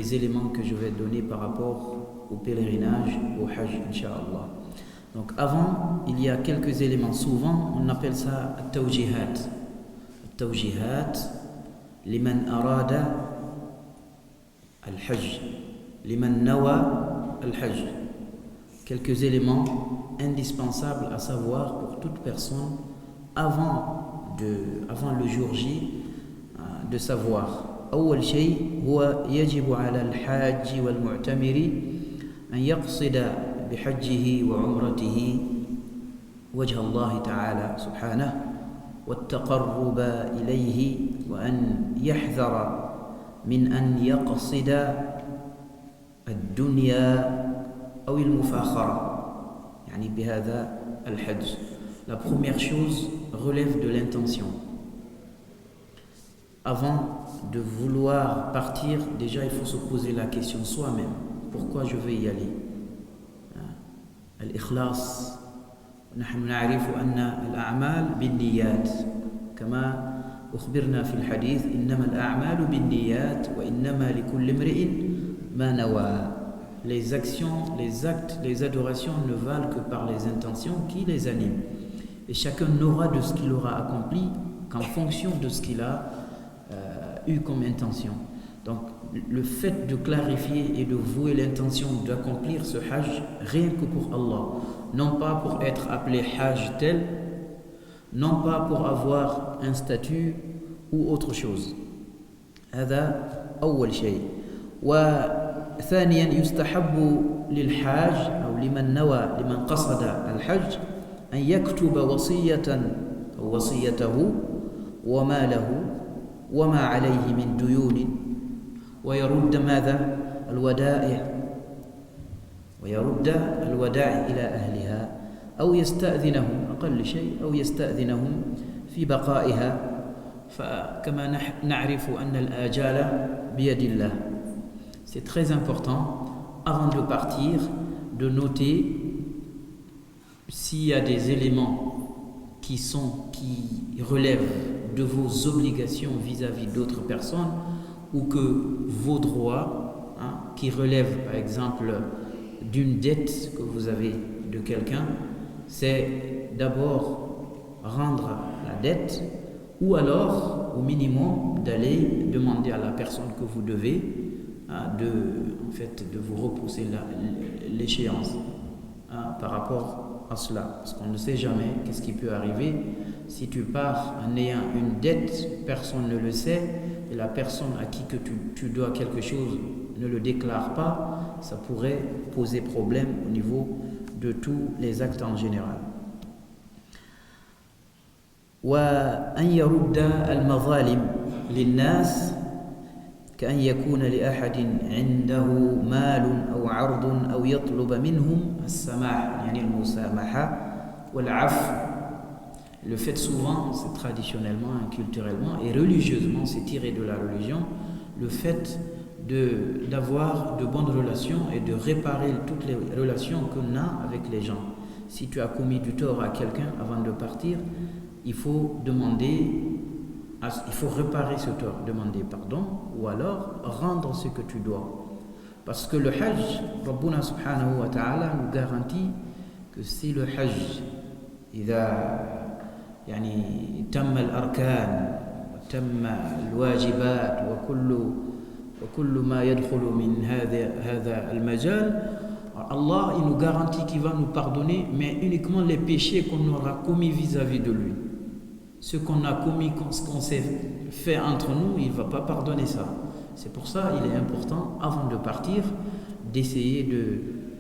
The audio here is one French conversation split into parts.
les éléments que je vais donner par rapport au pèlerinage, au Hajj, Inch'Allah. Donc avant, il y a quelques éléments. Souvent, on appelle ça Tawjihat. Tawjihat, liman arada al-Hajj, liman nawa al-Hajj. Quelques éléments indispensables à savoir pour toute personne avant le jour J de savoir. أول شيء هو يجب على الحاج والمعتمر أن يقصد بحجه وعمرته وجه الله تعالى سبحانه والتقرب إليه وأن يحذر من أن يقصد الدنيا أو المفاخرة يعني بهذا الحج. La première chose relève de l'intention. Avant de vouloir partir, déjà il faut se poser la question soi-même. Pourquoi je vais y aller? الإخلاص. نحن نعرف أن الأعمال بالنيات كما أخبرنا في الحديث إنما الأعمال بالنيات وإنما لكل امرئ ما نوى. Les actions, les actes, les adorations ne valent que par les intentions qui les animent. Et chacun n'aura de ce qu'il aura accompli qu'en fonction de ce qu'il a eu comme intention. Donc le fait de clarifier et de vouer l'intention d'accomplir ce Hajj rien que pour Allah, non pas pour être appelé Hajj tel, non pas pour avoir un statut ou autre chose. هذا أول شيء. وثانيا يستحب للحاج أو لمن نوى لمن قصد الحج أن يكتب وصيته وماله وما عليه من ديون ويرد ماذا؟ الودائع إلى أهلها أو يستأذنهم أقل شيء أو يستأذنهم في بقائها فكما نعرف أن الآجال بيد الله. C'est très important avant de partir de noter s'il y a des éléments qui relèvent de vos obligations vis-à-vis d'autres personnes ou que vos droits qui relèvent par exemple d'une dette que vous avez de quelqu'un, c'est d'abord rendre la dette ou alors au minimum d'aller demander à la personne que vous devez de vous repousser l'échéance par rapport à cela, parce qu'on ne sait jamais qu'est-ce qui peut arriver. Si tu pars en ayant une dette, personne ne le sait, et la personne à qui que tu dois quelque chose ne le déclare pas, ça pourrait poser problème au niveau de tous les actes en général. وأن يرد المظالم للناس كأن يكون لأحد عنده مال أو عرض أو يطلب منهم السماح يعني المسامحة والعفو. Le fait souvent, c'est traditionnellement, culturellement et religieusement, c'est tiré de la religion, le fait d'avoir de bonnes relations et de réparer toutes les relations qu'on a avec les gens. Si tu as commis du tort à quelqu'un avant de partir, il faut réparer ce tort, demander pardon ou alors rendre ce que tu dois. Parce que le Hajj, Rabbuna subhanahu wa ta'ala nous garantit que c'est le Hajj. إذا يعني تم الأركان وتم الواجبات وكل ما يدخل من هذا المجال, Allah il nous garantit qu'il va nous pardonner, mais uniquement les péchés qu'on aura commis vis-à-vis de lui. Ce qu'on a commis, ce qu'on s'est fait entre nous, il ne va pas pardonner ça. C'est pour ça il est important, avant de partir, d'essayer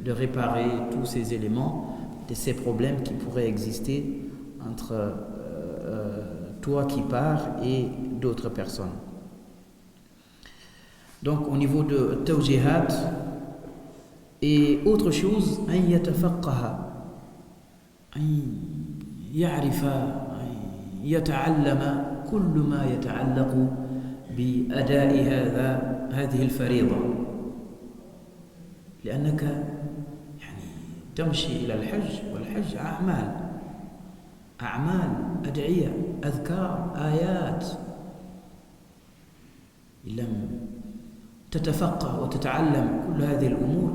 de réparer tous ces éléments, de ces problèmes qui pourraient exister entre toi qui pars et d'autres personnes. Donc au niveau de tawjihat, et autre chose, أن يتفقه أن يعرف يتعلم كل ما يتعلق بأداء هذه الفريضة, لأنك يعني تمشي إلى الحج والحج أعمال أدعية أذكار آيات. لم تتفقه وتتعلم كل هذه الأمور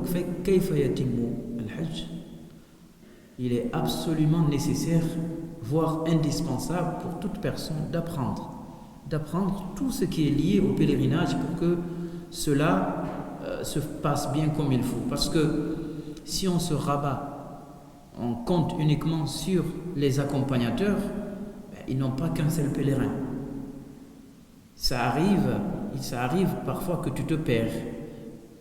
كيف يتم الحج. Il est absolument nécessaire, voire indispensable pour toute personne d'apprendre tout ce qui est lié au pèlerinage pour que cela se passe bien comme il faut. Parce que si on se rabat, on compte uniquement sur les accompagnateurs, ils n'ont pas qu'un seul pèlerin. Ça arrive parfois que tu te perds,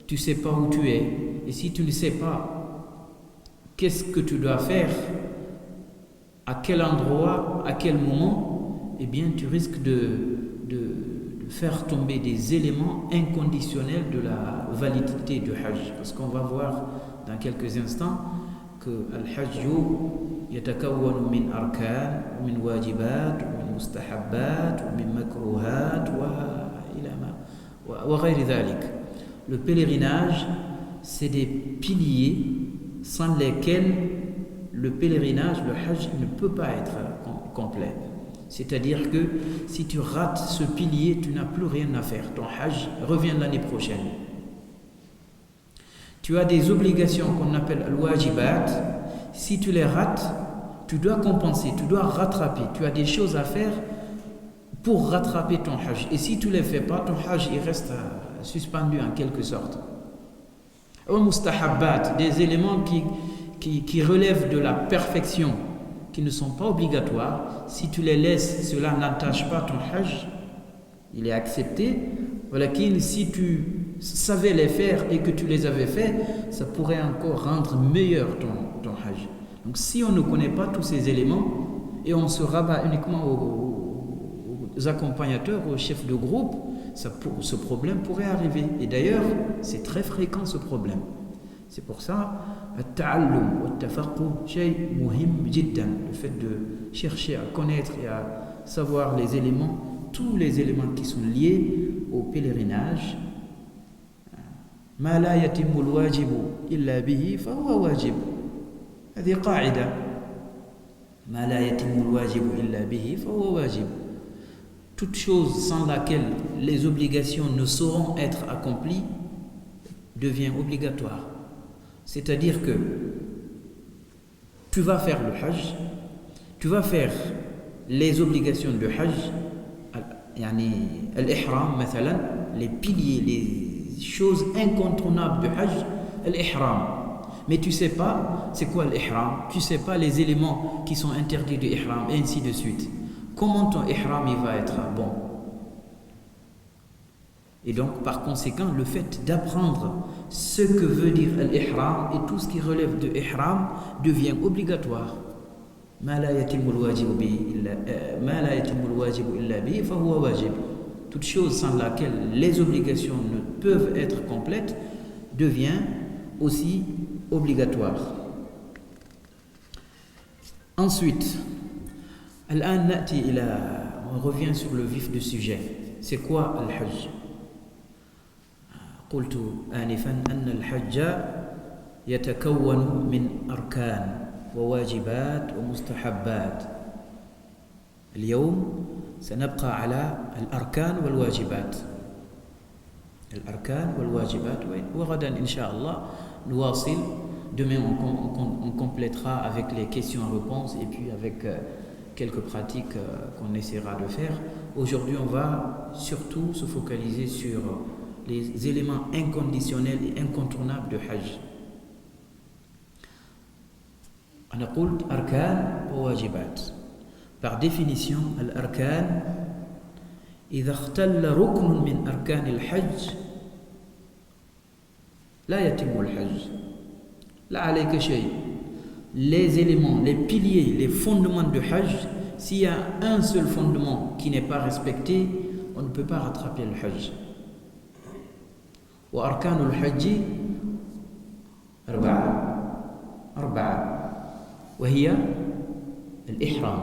tu ne sais pas où tu es, et si tu ne sais pas qu'est-ce que tu dois faire, à quel endroit, à quel moment, eh bien tu risques de faire tomber des éléments inconditionnels de la validité du Hajj. Parce qu'on va voir dans quelques instants que al-Hajj يتكون من أركان ومن واجبات ومن مستحبات ومن مكروهات وغير ذلك. Le pèlerinage, c'est des piliers sans lesquels le pèlerinage, le Hajj, ne peut pas être complet. C'est-à-dire que si tu rates ce pilier, tu n'as plus rien à faire. Ton Hajj revient l'année prochaine. Tu as des obligations qu'on appelle al-wajibat. Si tu les rates, tu dois compenser, tu dois rattraper. Tu as des choses à faire pour rattraper ton Hajj. Et si tu ne les fais pas, ton Hajj il reste suspendu en quelque sorte. Au mustahabbat, des éléments qui relèvent de la perfection, qui ne sont pas obligatoires. Si tu les laisses, cela n'entache pas ton Hajj, il est accepté. Voilà, si tu savais les faire et que tu les avais fait, ça pourrait encore rendre meilleur ton Hajj. Donc si on ne connaît pas tous ces éléments et on se rabat uniquement aux accompagnateurs, aux chefs de groupe, ce problème pourrait arriver. Et d'ailleurs, c'est très fréquent ce problème. C'est pour ça, le fait de chercher à connaître et à savoir les éléments, tous les éléments qui sont liés au pèlerinage. ما لا يتم الواجب إلا به فهو واجب. هذه قاعدة. ما لا يتم الواجب إلا به فهو واجب. Toute chose sans laquelle les obligations ne sauront être accomplies devient obligatoire. C'est-à-dire que tu vas faire le Hajj, tu vas faire les obligations de Hajj, يعني الإحرام مثلا, les piliers, les choses incontournables du Hajj, l'Ihram. Mais tu ne sais pas c'est quoi l'Ihram, tu ne sais pas les éléments qui sont interdits du Ihram, et ainsi de suite. Comment ton Ihram il va être bon? Et donc, par conséquent, le fait d'apprendre ce que veut dire l'Ihram et tout ce qui relève de Ihram devient obligatoire. ما لا يتم الواجب إلا به فهو واجب. Toute chose sans laquelle les obligations ne peuvent être complètes devient aussi obligatoire. Ensuite, on revient sur le vif du sujet. C'est quoi al-Hajj? قلت آنفا أن الحج يتكون من أركان وواجبات ومستحبات. اليوم سنبقى على الأركان والواجبات. الأركان والواجبات وغدا إن شاء الله نواصل. Demain on complétera avec les questions-réponses et puis avec quelques pratiques qu'on essaiera de faire. Aujourd'hui on va surtout se focaliser sur les éléments inconditionnels et incontournables de Hajj. On a قلت أركان وواجبات. Par définition, الأركان إذا اختل ركن من أركان الحج لا يتم الحج. لا عليك شيء. Les éléments, les piliers, les fondements de Hajj, s'il y a un seul fondement qui n'est pas respecté, on ne peut pas rattraper le Hajj. وأركان الحج أربعة وهي الإحرام.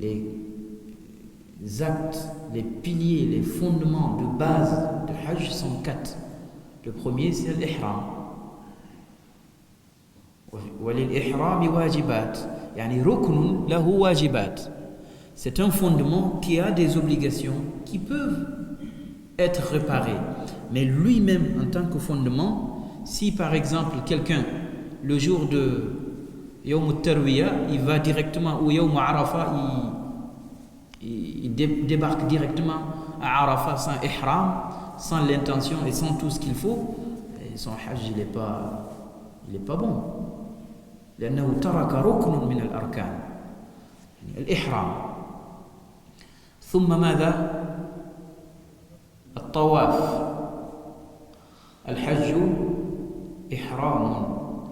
Les actes, les piliers, les fondements de base de Hajj sont 4. Le premier c'est l'Ihram. وللإحرام واجبات يعني ركن له واجبات. C'est un fondement qui a des obligations qui peuvent être réparé. Mais lui-même, en tant que fondement, si par exemple quelqu'un, le jour de Yawm al-Tarwiyah, il va directement au Yawm Arafah, il débarque directement à Arafah sans ihram, sans l'intention et sans tout ce qu'il faut, et son hajj il est pas bon. لأنه ترك ركن من الأركان الإحرام. ثم ماذا؟ الطواف. الحج إحرام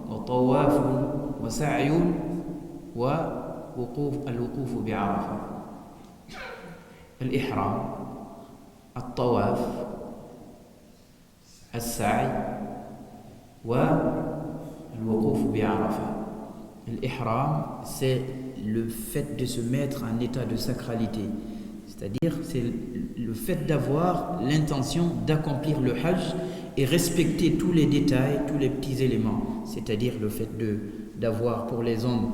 وطواف وسعي الوقوف بعرفة. الإحرام، الطواف، السعي والوقوف بعرفة. L'ihram, c'est le fait de se mettre en état de sacralité. C'est-à-dire, c'est le fait d'avoir l'intention d'accomplir le hajj et respecter tous les détails, tous les petits éléments. C'est-à-dire le fait d'avoir pour les hommes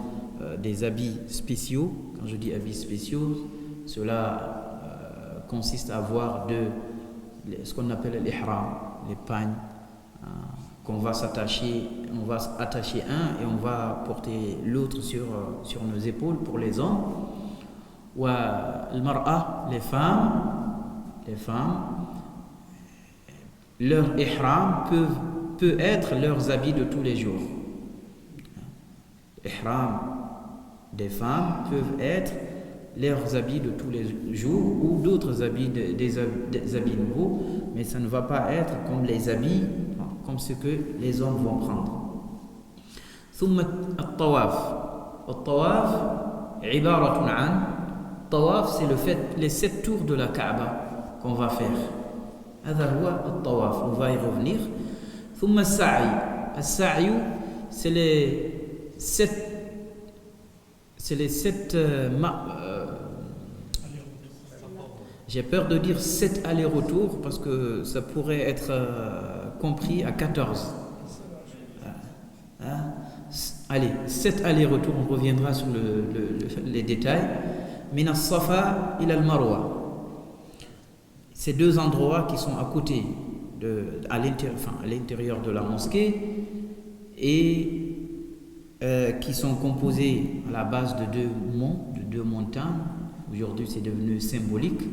des habits spéciaux. Quand je dis habits spéciaux, cela consiste à avoir ce qu'on appelle l'ihram, les pagnes. Qu'on va attacher un et on va porter l'autre sur nos épaules pour les hommes. Ou al-mar'a, les femmes, leur ihram peut être leurs habits de tous les jours. Ihram des femmes peuvent être leurs habits de tous les jours ou d'autres habits, des habits nouveaux, mais ça ne va pas être comme les habits comme ce que les hommes vont prendre. ثم الطواف. الطواف عبارة عن الطواف c'est les 7 tours de la Kaaba qu'on va faire. هذا هو الطواف. On va y revenir. ثم السعي. السعي c'est les 7 j'ai peur de dire 7 allers-retours parce que ça pourrait être compris à 14. Allez, 7 allers-retours, on reviendra sur les détails. Min as-Safa ila al-Marwa. Ces 2 endroits qui sont à côté, à l'intérieur de la mosquée et qui sont composés à la base de 2 monts, de 2 montagnes. Aujourd'hui, c'est devenu symbolique,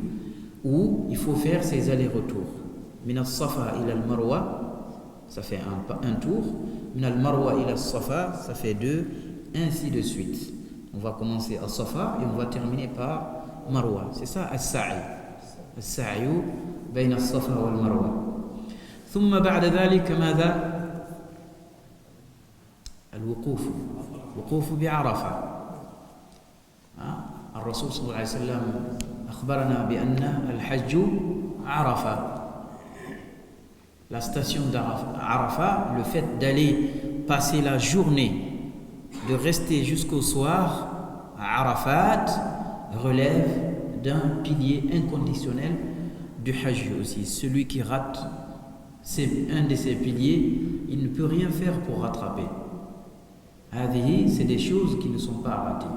où il faut faire ces allers-retours. Min as-Safa ila al-Marwa, ça fait un tour. Min al-Marwa ila as-Safa, ça fait 2, ainsi de suite. On va commencer à Safa et on va terminer par Marwa. C'est ça, as-Sa'i. As-Sa'i bayna as-Safa wal-Marwa. ثم بعد ذلك ماذا؟ الوقوف بعرفة. الرسول صلى الله عليه وسلم أخبرنا بأن الحج عرفة. La station d'Arafat, le fait d'aller passer la journée, de rester jusqu'au soir à Arafat, relève d'un pilier inconditionnel du Hajj aussi. Celui qui rate un de ces piliers, il ne peut rien faire pour rattraper. C'est des choses qui ne sont pas ratées.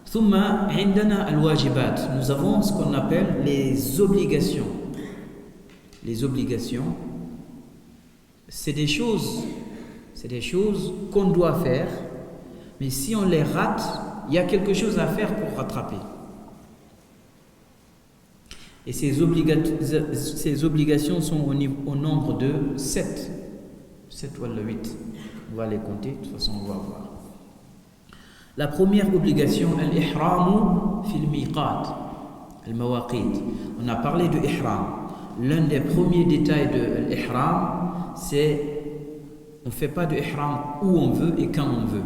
ثم عندنا الواجبات. Nous avons ce qu'on appelle les obligations. Les obligations, c'est des choses qu'on doit faire, mais si on les rate, il y a quelque chose à faire pour rattraper. Et ces obligations sont au nombre de 7 ou 8. On va les compter, de toute façon on va voir. La première obligation, al-ihramu fil miqat, al-mawaqit. On a parlé de ihram. L'un des premiers détails de l'ihram, c'est on ne fait pas de ihram où on veut et quand on veut.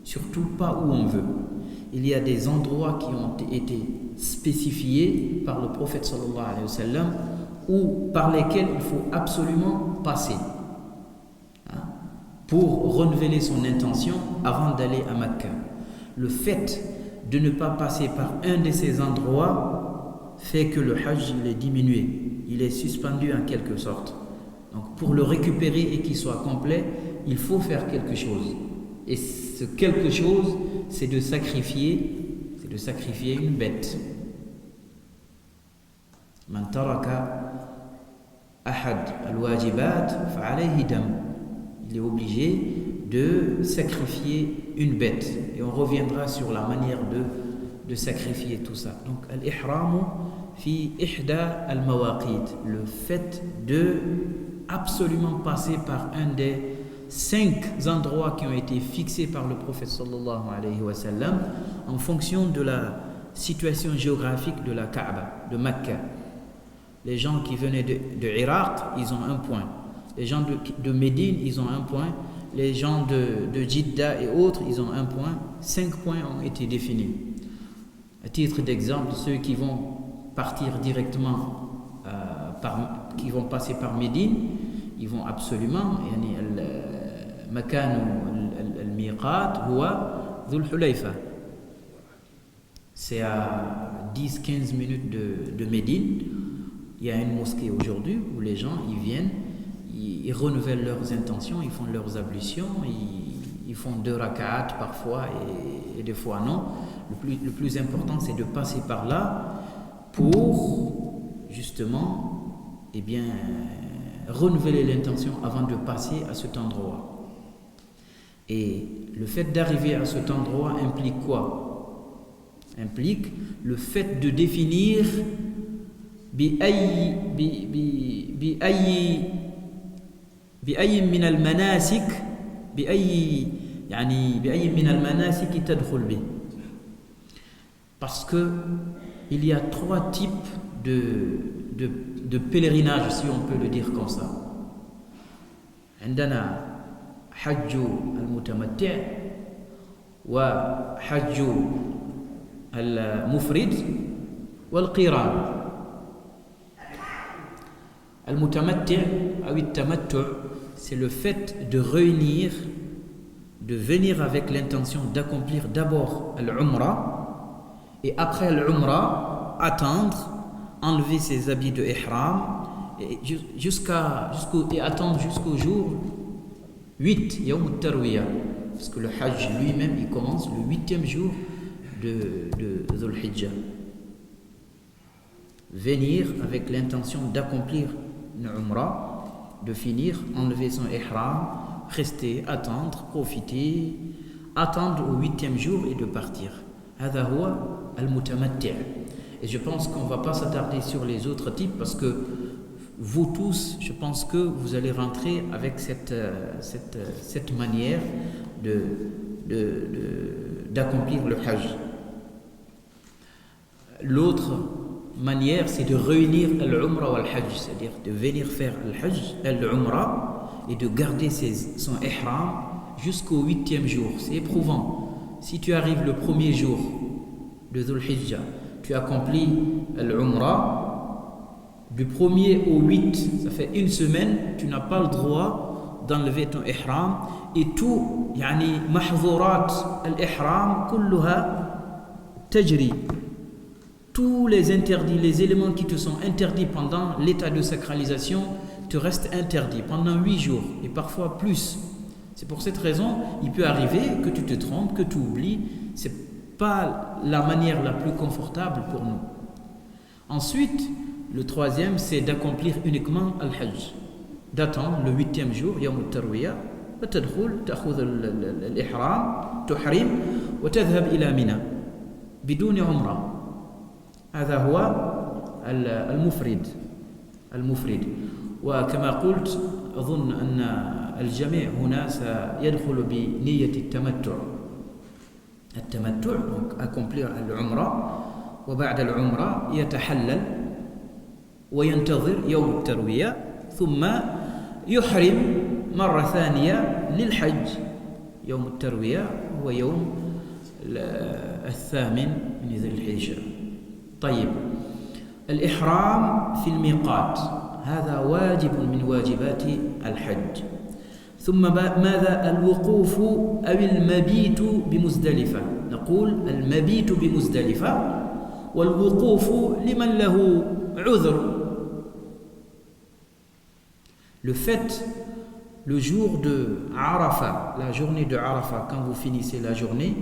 Surtout pas où on veut. Il y a des endroits qui ont été spécifiés par le prophète sallallahu alayhi wa sallam ou par lesquels il faut absolument passer pour renouveler son intention avant d'aller à Mecca. Le fait de ne pas passer par un de ces endroits fait que le hajj il est diminué, il est suspendu en quelque sorte. Donc pour le récupérer et qu'il soit complet, il faut faire quelque chose. Et ce quelque chose, c'est de sacrifier une bête. Man taraka أحد الواجبات فعليه دم. Il est obligé de sacrifier une bête. Et on reviendra sur la manière de sacrifier tout ça. Donc, al-ihramu fi ihda al-mawaqit. Le fait de absolument passer par un des 5 endroits qui ont été fixés par le prophète sallallahu alayhi wa sallam en fonction de la situation géographique de la Kaaba, de Mecca. Les gens qui venaient de Irak, ils ont un point. Les gens de Médine, ils ont un point. Les gens de Jeddah et autres, ils ont un point. 5 points ont été définis. À titre d'exemple, ceux qui vont partir directement, qui vont passer par Médine, ils vont absolument, مكان الميقات هو ذو الحليفة. C'est à 10-15 minutes de Médine. Il y a une mosquée aujourd'hui où les gens, ils viennent, ils renouvellent leurs intentions, ils font leurs ablutions, ils font 2 rak'at parfois et des fois non. Le plus important, c'est de passer par là pour justement renouveler l'intention avant de passer à cet endroit. Et le fait d'arriver à cet endroit implique quoi? Implique le fait de définir بأي من المناسك بأي من المناسك تدخل به. Parce que il y a 3 types de pèlerinage, si on peut le dire comme ça. عندنا حج المتمتع وحج المفرد والقران. المتمتع أو التمتع, c'est le fait de réunir, de venir avec l'intention d'accomplir d'abord l'Umrah et après l'Umrah attendre, enlever ses habits de ihram et attendre jusqu'au jour 8, Yawm al-Tarwiyah, parce que le Hajj lui-même il commence le 8e jour de Dhul Hijjah. Venir avec l'intention d'accomplir une Umrah, de finir, enlever son ihram, rester, attendre, profiter, attendre au 8e jour et de partir. هذا هو المتمتع. Et je pense qu'on ne va pas s'attarder sur les autres types parce que vous tous, je pense que vous allez rentrer avec cette manière d'accomplir le Hajj. L'autre manière, c'est de réunir l'Umrah ou le Hajj, c'est-à-dire de venir faire l'Umrah et de garder son ihram jusqu'au 8e jour. C'est éprouvant. Si tu arrives le 1er jour de Dhul Hijjah, tu accomplis l'Umrah, du 1er au 8, ça fait une semaine, tu n'as pas le droit d'enlever ton ihram et tout, mahzurat al-ihram kulluha tajri. Tous les interdits, les éléments qui te sont interdits pendant l'état de sacralisation te restent interdits pendant 8 jours et parfois plus. C'est pour cette raison, il peut arriver que tu te trompes, que tu oublies. C'est pas la manière la plus confortable pour nous. Ensuite, le 3e, c'est d'accomplir uniquement al-Hajj, d'attendre le 8e jour, Yawm al-Tarwiyah, وتدخل تأخذ الإحرام تحرم وتذهب إلى منى بدون عمرة. هذا هو المفرد. وكما قلت أظن أن الجميع هنا سيدخل بنية التمتع donc accomplir العمرة وبعد العمرة يتحلل وينتظر يوم التروية ثم يحرم مرة ثانية للحج. يوم التروية هو يوم 8 من ذي الحجة. طيب، الإحرام في الميقات هذا واجب من واجبات الحج. ثم ماذا؟ الوقوف أو المبيت بمزدلفة. نقول المبيت بمزدلفة والوقوف لمن له عذر. Le fait, le jour de Arafat, la journée de Arafat, quand vous finissez la journée,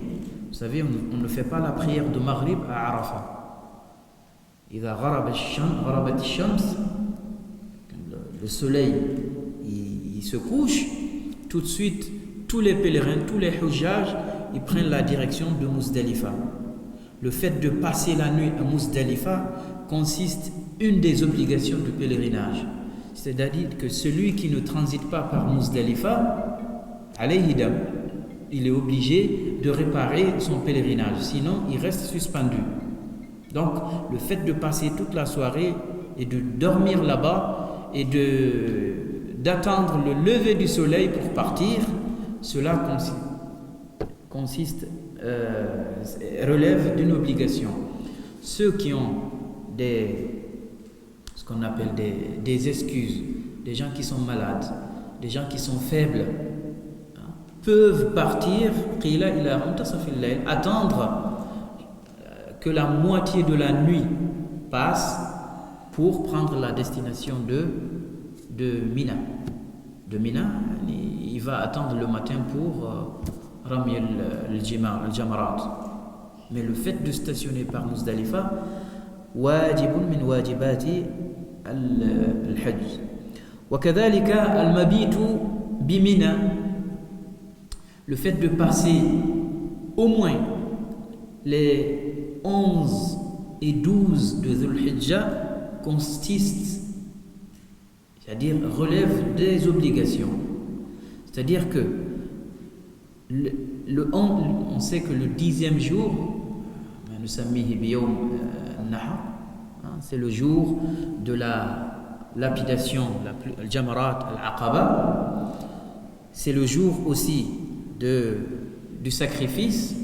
vous savez, on ne fait pas la prière de Maghrib à Arafat. إذا غربت الشمس, le soleil il se couche, tout de suite, tous les pèlerins, tous les hujjaj, ils prennent la direction de Muzdalifa. Le fait de passer la nuit à Muzdalifa consiste une des obligations du pèlerinage. C'est-à-dire que celui qui ne transite pas par Muzdalifa, alayhi dam, il est obligé de réparer son pèlerinage, sinon il reste suspendu. Donc, le fait de passer toute la soirée et de dormir là-bas et d'attendre le lever du soleil pour partir, cela relève d'une obligation. Ceux qui ont ce qu'on appelle des excuses, des gens qui sont malades, des gens qui sont faibles, peuvent partir, attendre que la moitié de la nuit passe pour prendre la destination de Mina. De Mina, il va attendre le matin pour Rami al-Jamarat. Mais le fait de stationner par Muzdalifa, wajibun min wajibati al-Hajj. وكذلك المبيت بمنى, le fait de passer au moins les 11 et 12 de Dhul Hijjah consiste, c'est-à-dire relève des obligations. C'est-à-dire que on sait que le 10e jour, c'est le jour de la lapidation, le Jamarat al-Aqaba, c'est le jour aussi du sacrifice,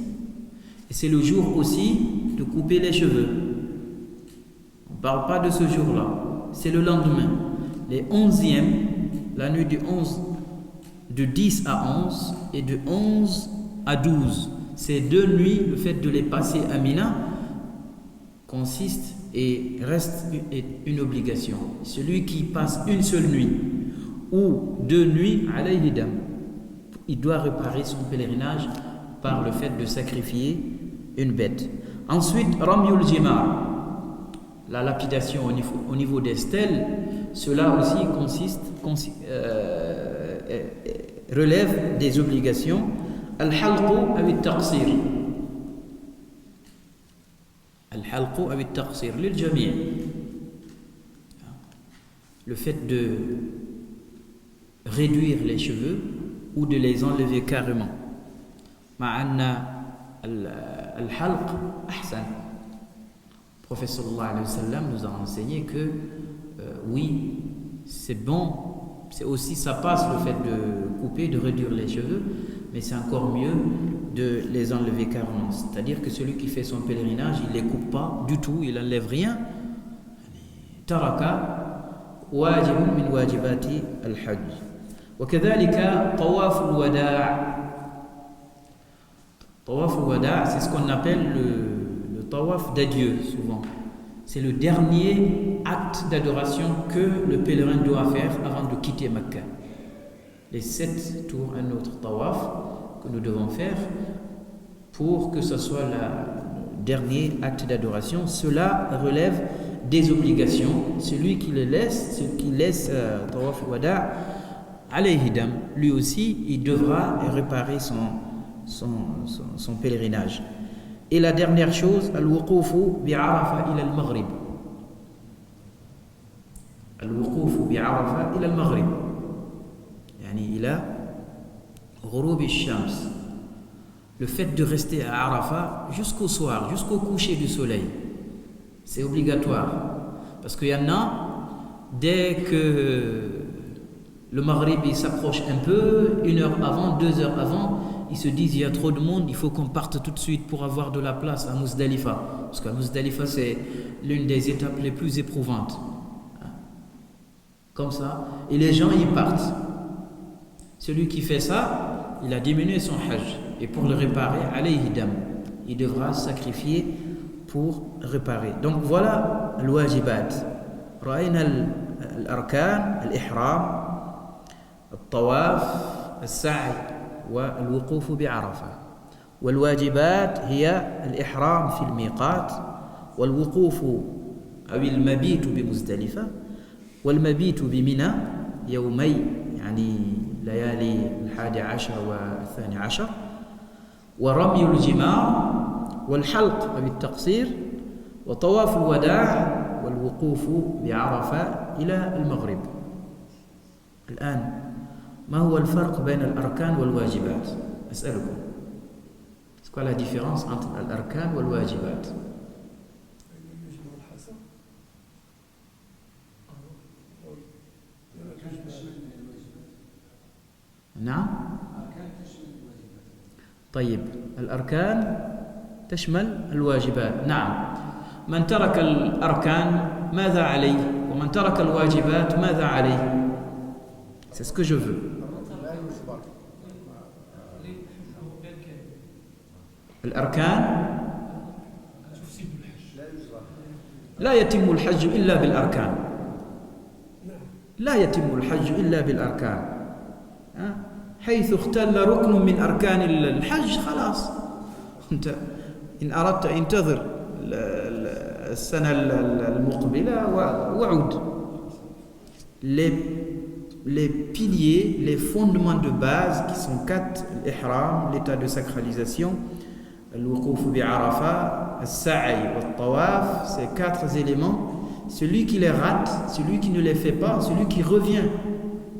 et c'est le jour aussi de couper les cheveux. On ne parle pas de ce jour-là, c'est le lendemain, les 11e, la nuit du 11, de 10 à 11 et de 11 à 12. Ces deux nuits, le fait de les passer à Mina consiste et reste une obligation. Celui qui passe une seule nuit ou 2 nuits, alayhi dam, il doit réparer son pèlerinage par le fait de sacrifier une bête. Ensuite, Ramyul Jimar, la lapidation au niveau des stèles, cela aussi relève des obligations. Al-halqu aw at-taqsir. Al-halqu aw at-taqsir lil jami'. Le fait de réduire les cheveux ou de les enlever carrément. Ma'anna al-halq ahsan. Le prophète sallallahu alayhi wa sallam nous a enseigné que oui, c'est bon, c'est aussi, ça passe le fait de couper, de réduire les cheveux, mais c'est encore mieux de les enlever carrément. C'est-à-dire que celui qui fait son pèlerinage, il ne les coupe pas du tout, il n'enlève rien. Taraka wajibun min wajibati al-hajj. وكذلك طواف الوداع. طواف الوداع, c'est ce qu'on appelle le tawaf d'adieu souvent. C'est le dernier acte d'adoration que le pèlerin doit faire avant de quitter Mecca. Les 7 tours, un autre tawaf que nous devons faire pour que ce soit le dernier acte d'adoration. Cela relève des obligations. Celui qui laisse tawaf wada' alayhi dam, lui aussi, il devra réparer son pèlerinage. Et la dernière chose, al-wuqufu bi'arafa ila al-maghrib. Al-wuqufu bi'arafa ila al-maghrib. Yani ila ghurub al-shams. Le fait de rester à Arafat jusqu'au soir, jusqu'au coucher du soleil, c'est obligatoire. Parce qu'il y en a, dès que le Maghrib il s'approche un peu, 1 heure avant, 2 heures avant, ils se disent il y a trop de monde, il faut qu'on parte tout de suite pour avoir de la place à Muzdalifa. Parce qu'à Muzdalifa, c'est l'une des étapes les plus éprouvantes. Comme ça. Et les gens, ils partent. Celui qui fait ça, il a diminué son hajj. Et pour le réparer, alayhi dam, il devra sacrifier pour réparer. Donc voilà l'wajibat. Ra'ayna al-arkan, al-ihram, al-tawaf, al-sa'i. والوقوف بعرفة. والواجبات هي الإحرام في الميقات والوقوف أو المبيت بمزدلفة والمبيت بمنى يومي يعني ليالي 11 و12، ورمي الجمار والحلق بالتقصير وطواف الوداع والوقوف بعرفة إلى المغرب. الآن ما هو الفرق بين الأركان والواجبات؟ أسألكم، c'est quoi la différence entre الأركان والواجبات؟ نعم. طيب الأركان تشمل الواجبات، نعم. من ترك الأركان ماذا عليه؟ ومن ترك الواجبات ماذا عليه؟ C'est ce que je veux. الأركان لا يتم الحج إلا بالأركان، لا يتم الحج إلا بالأركان. حيث اختل ركن من أركان الحج خلاص، أنت إن أردت انتظر السنة المقبلة وعود. Les piliers, les fondements de base qui sont 4, l'ihram, l'état de sacralisation, al-wuquf bi'arafa, al-sa'i wa al-tawaf, ces 4 éléments, celui qui les rate, celui qui ne les fait pas, celui qui revient,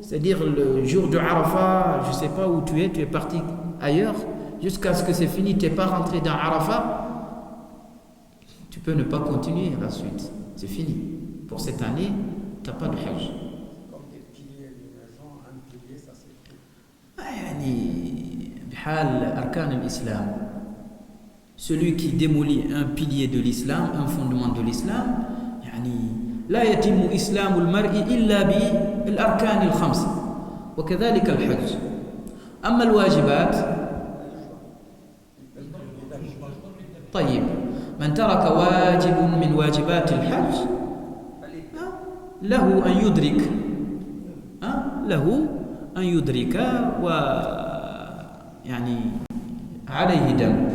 c'est-à-dire le jour de Arafat, je ne sais pas où tu es parti ailleurs, jusqu'à ce que c'est fini, tu n'es pas rentré dans Arafat, tu peux ne pas continuer la suite, c'est fini. Pour cette année, tu n'as pas de hajj. Comme des piliers d'une maison, un pilier, ça s'écrit. يعني بحال أركان الإسلام، celui qui démolit un pilier de l'islam, un fondement de l'islam، يعني لا يتم إسلام المرء إلا بالأركان ال5، وكذلك الحج. أما الواجبات، طيب من ترك واجب من واجبات الحج له أن يدرك، له أن يدرك ويعني عليه دم.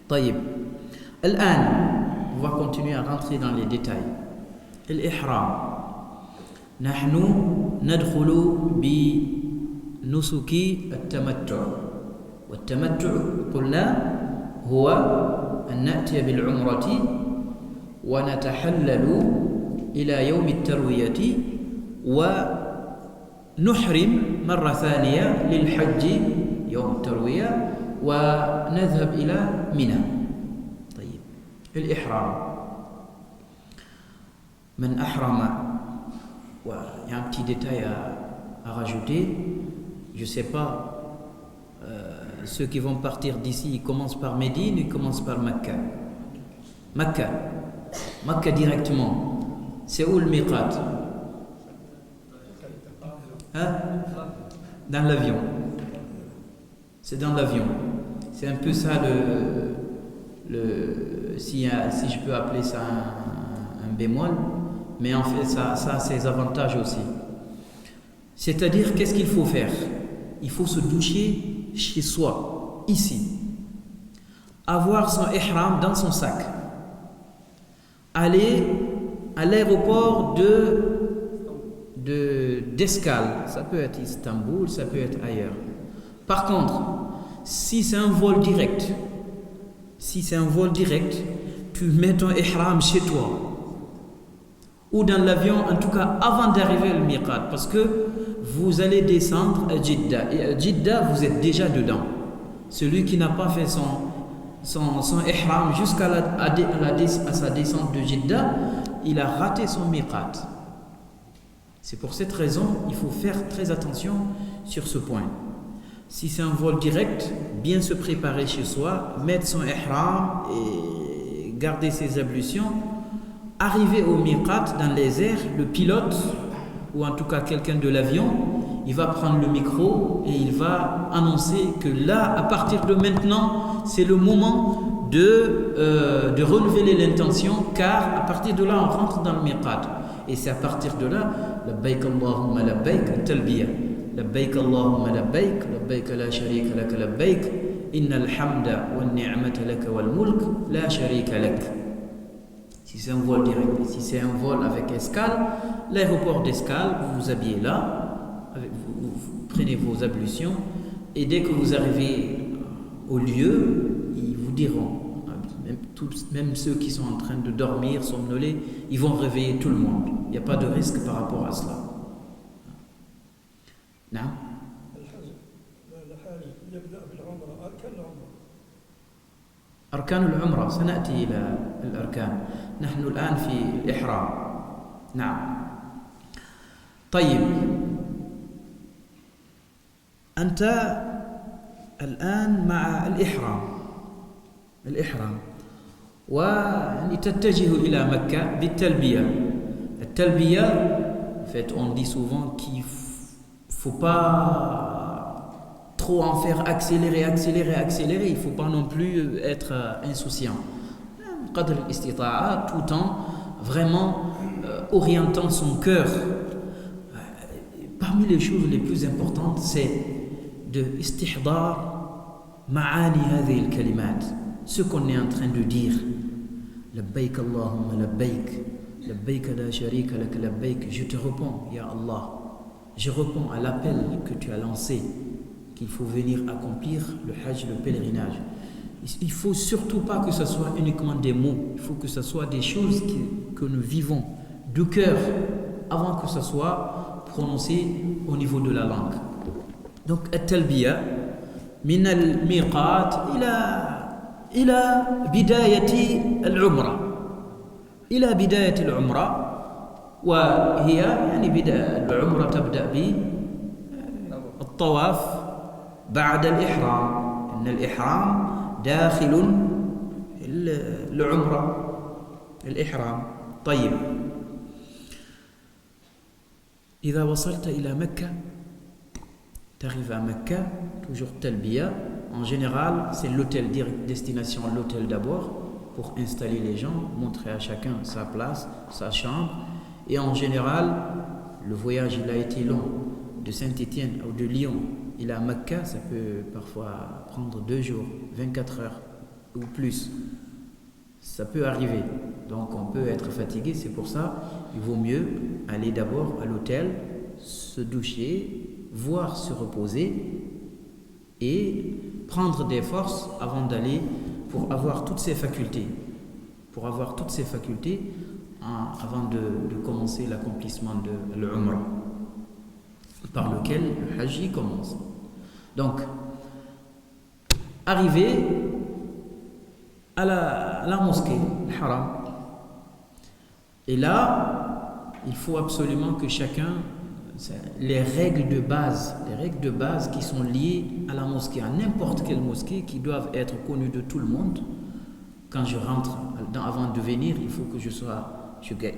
طيب الآن on va continuer à rentrer dans les détails. الإحرام، نحن ندخل بنسك التمتع، والتمتع قلنا هو أن نأتي بالعمرة ونتحلل إلى يوم التروية ونحرم مرة ثانية للحج يوم التروية ونذهب إلى منى. طيب الإحرام، من أحرم، il y a un petit détail à rajouter, je ne sais pas, ceux qui vont partir d'ici, ils commencent par Médine, ils commencent par Mecca. Mecca directement. C'est où le miqat? Dans l'avion. C'est dans l'avion. C'est un peu ça si je peux appeler ça un bémol, mais en fait ça a ses avantages aussi. C'est-à-dire, qu'est-ce qu'il faut faire? Il faut se doucher chez soi, ici. Avoir son ihram dans son sac. Aller à l'aéroport d'escale. Ça peut être Istanbul, ça peut être ailleurs. Par contre, si c'est un vol direct, tu mets ton ihram chez toi. Ou dans l'avion, en tout cas avant d'arriver au miqat, parce que vous allez descendre à Jeddah. Et à Jeddah, vous êtes déjà dedans. Celui qui n'a pas fait son ihram jusqu'à sa descente de Jeddah, il a raté son miqat. C'est pour cette raison, il faut faire très attention sur ce point. Si c'est un vol direct, bien se préparer chez soi, mettre son ihram et garder ses ablutions. Arriver au miqat dans les airs, le pilote, ou en tout cas quelqu'un de l'avion, il va prendre le micro et il va annoncer que là, à partir de maintenant, c'est le moment de renouveler l'intention, car à partir de là, on rentre dans le miqat. Et c'est à partir de là, labbaik Allahumma labbaik, talbiya. Labbaik Allahumma labbaik, labbaik la sharika laka labbaik, innal hamda wal ni'mata laka wal mulk, la sharika lak. Si c'est un vol direct, si c'est un vol avec escale, l'aéroport d'escale, vous vous habillez là, vous prenez vos ablutions, et dès que vous arrivez au lieu, ils vous diront, même ceux qui sont en train de dormir, somnoler, ils vont réveiller tout le monde. Il n'y a pas de risque par rapport à cela. Non? أركان العمرة سنأتي إلى الأركان. نحن الآن في الإحرام. نعم. طيب، أنت الآن مع الإحرام ويعني تتجه إلى مكة بالتلبية. التلبية, en fait, on dit souvent qu'il faut pas trop en faire accélérer. Il ne faut pas non plus être insouciant. Qadr al-istita'a, tout en vraiment orientant son cœur. Parmi les choses les plus importantes, c'est de istihdar ma'ani hadhihi al-kalimat. Ce qu'on est en train de dire. Labbaik Allahumma labbaik. Labbaik la sharika lak labbaik. Je te réponds, Ya Allah. Je réponds à l'appel que tu as lancé, qu'il faut venir accomplir le hajj, le pèlerinage. Il ne faut surtout pas que ce soit uniquement des mots. Il faut que ce soit des choses que nous vivons du cœur avant que ce soit prononcé au niveau de la langue. Donc, at-talbiya min al-miqat ila bidayati al-umra. إلى بداية العمرة، وهي يعني بداية العمرة تبدأ بالطواف بعد الإحرام. إن الإحرام داخل العمرة، الإحرام. طيب، إذا وصلت إلى مكة، t'arrives à Mecca, toujours talbiya. En général, c'est l'hôtel direct, destination l'hôtel d'abord, pour installer les gens, montrer à chacun sa place, sa chambre. Et en général, le voyage il a été long. De Saint-Étienne ou de Lyon, il est à Mecca, ça peut parfois prendre 2 jours, 24 heures ou plus. Ça peut arriver. Donc on peut être fatigué, c'est pour ça il vaut mieux aller d'abord à l'hôtel, se doucher, voire se reposer et prendre des forces avant d'aller pour avoir toutes ces facultés. Avant de commencer l'accomplissement de l'Umrah, par lequel le Hajj commence. Donc, arrivé à la mosquée, le Haram. Et là, il faut absolument que chacun, les règles de base qui sont liées à la mosquée, à n'importe quelle mosquée, qui doivent être connues de tout le monde. Quand je rentre, avant de venir, il faut que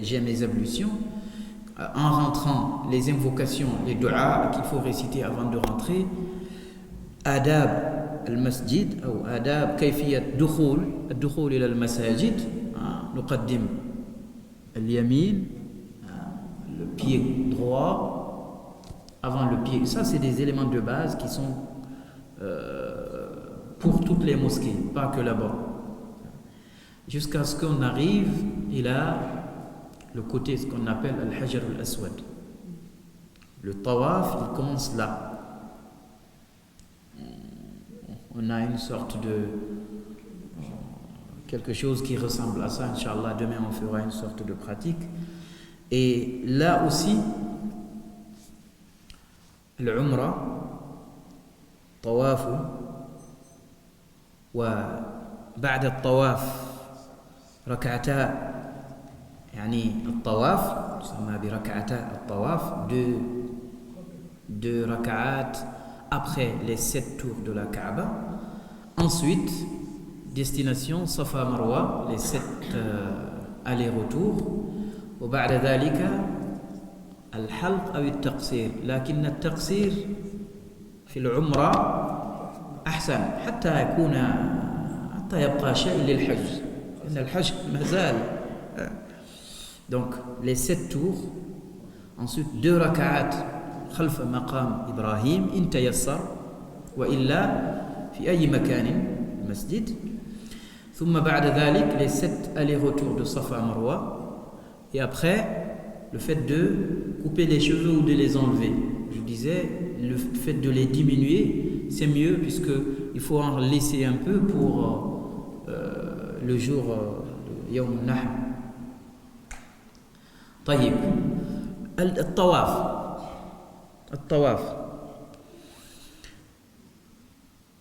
j'ai mes ablutions. En rentrant, les invocations, les du'as qu'il faut réciter avant de rentrer. Adab al-masjid, ou adab kayfiyat الدخول إلى المساجد. نقدم اليمين, le pied droit avant le pied. Ça, c'est des éléments de base qui sont pour toutes les mosquées, pas que là-bas. Jusqu'à ce qu'on arrive, il a le côté, ce qu'on appelle al-Hajar al-Aswad. Le tawaf, il commence là. On a une sorte de quelque chose qui ressemble à ça. Inch'Allah, demain on fera une sorte de pratique. Et là aussi, l'Umrah, طواف وبعد الطواف ركعتا، يعني الطواف يسمى بركعتا الطواف، deux rak'at après les 7 tours de la Kaaba. Ensuite, destination Safa Marwa, les 7 allers-retours. وبعد ذلك الحلق أو التقصير، لكن التقصير في العمرة أحسن حتى يبقى شيء للحج، إن الحج ما زال. Donc les 7 tours, ensuite 2 rak'at خلف مقام إبراهيم إن تيسر، وإلا في أي مكان المسجد. ثم بعد ذلك les 7 allers-retours de Safa Marwa, et après le fait de couper les cheveux ou de les enlever. Je disais, le fait de les diminuer, c'est mieux puisque il faut en laisser un peu pour le jour de Yawm al-Nahr. طيب الطواف.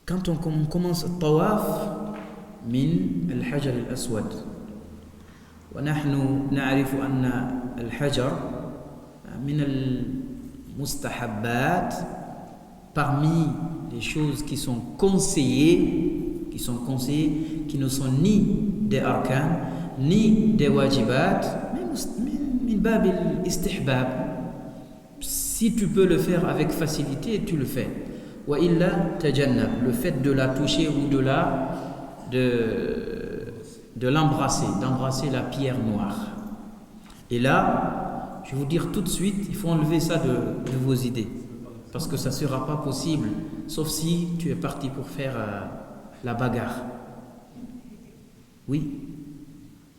Quand on commence le tawaf من الحجر الأسود, ونحن نعرف أن الحجر من المستحبات, parmi les choses qui sont conseillées, qui ne sont ni des arkan, ni des wajibat, mais min bab al-istihbab. Si tu peux le faire avec facilité, tu le fais. Wa illa tajannab, le fait de la toucher ou de l'embrasser, d'embrasser la pierre noire. Et là, je vais vous dire tout de suite, il faut enlever ça de vos idées, parce que ça ne sera pas possible, sauf si tu es parti pour faire la bagarre. Oui.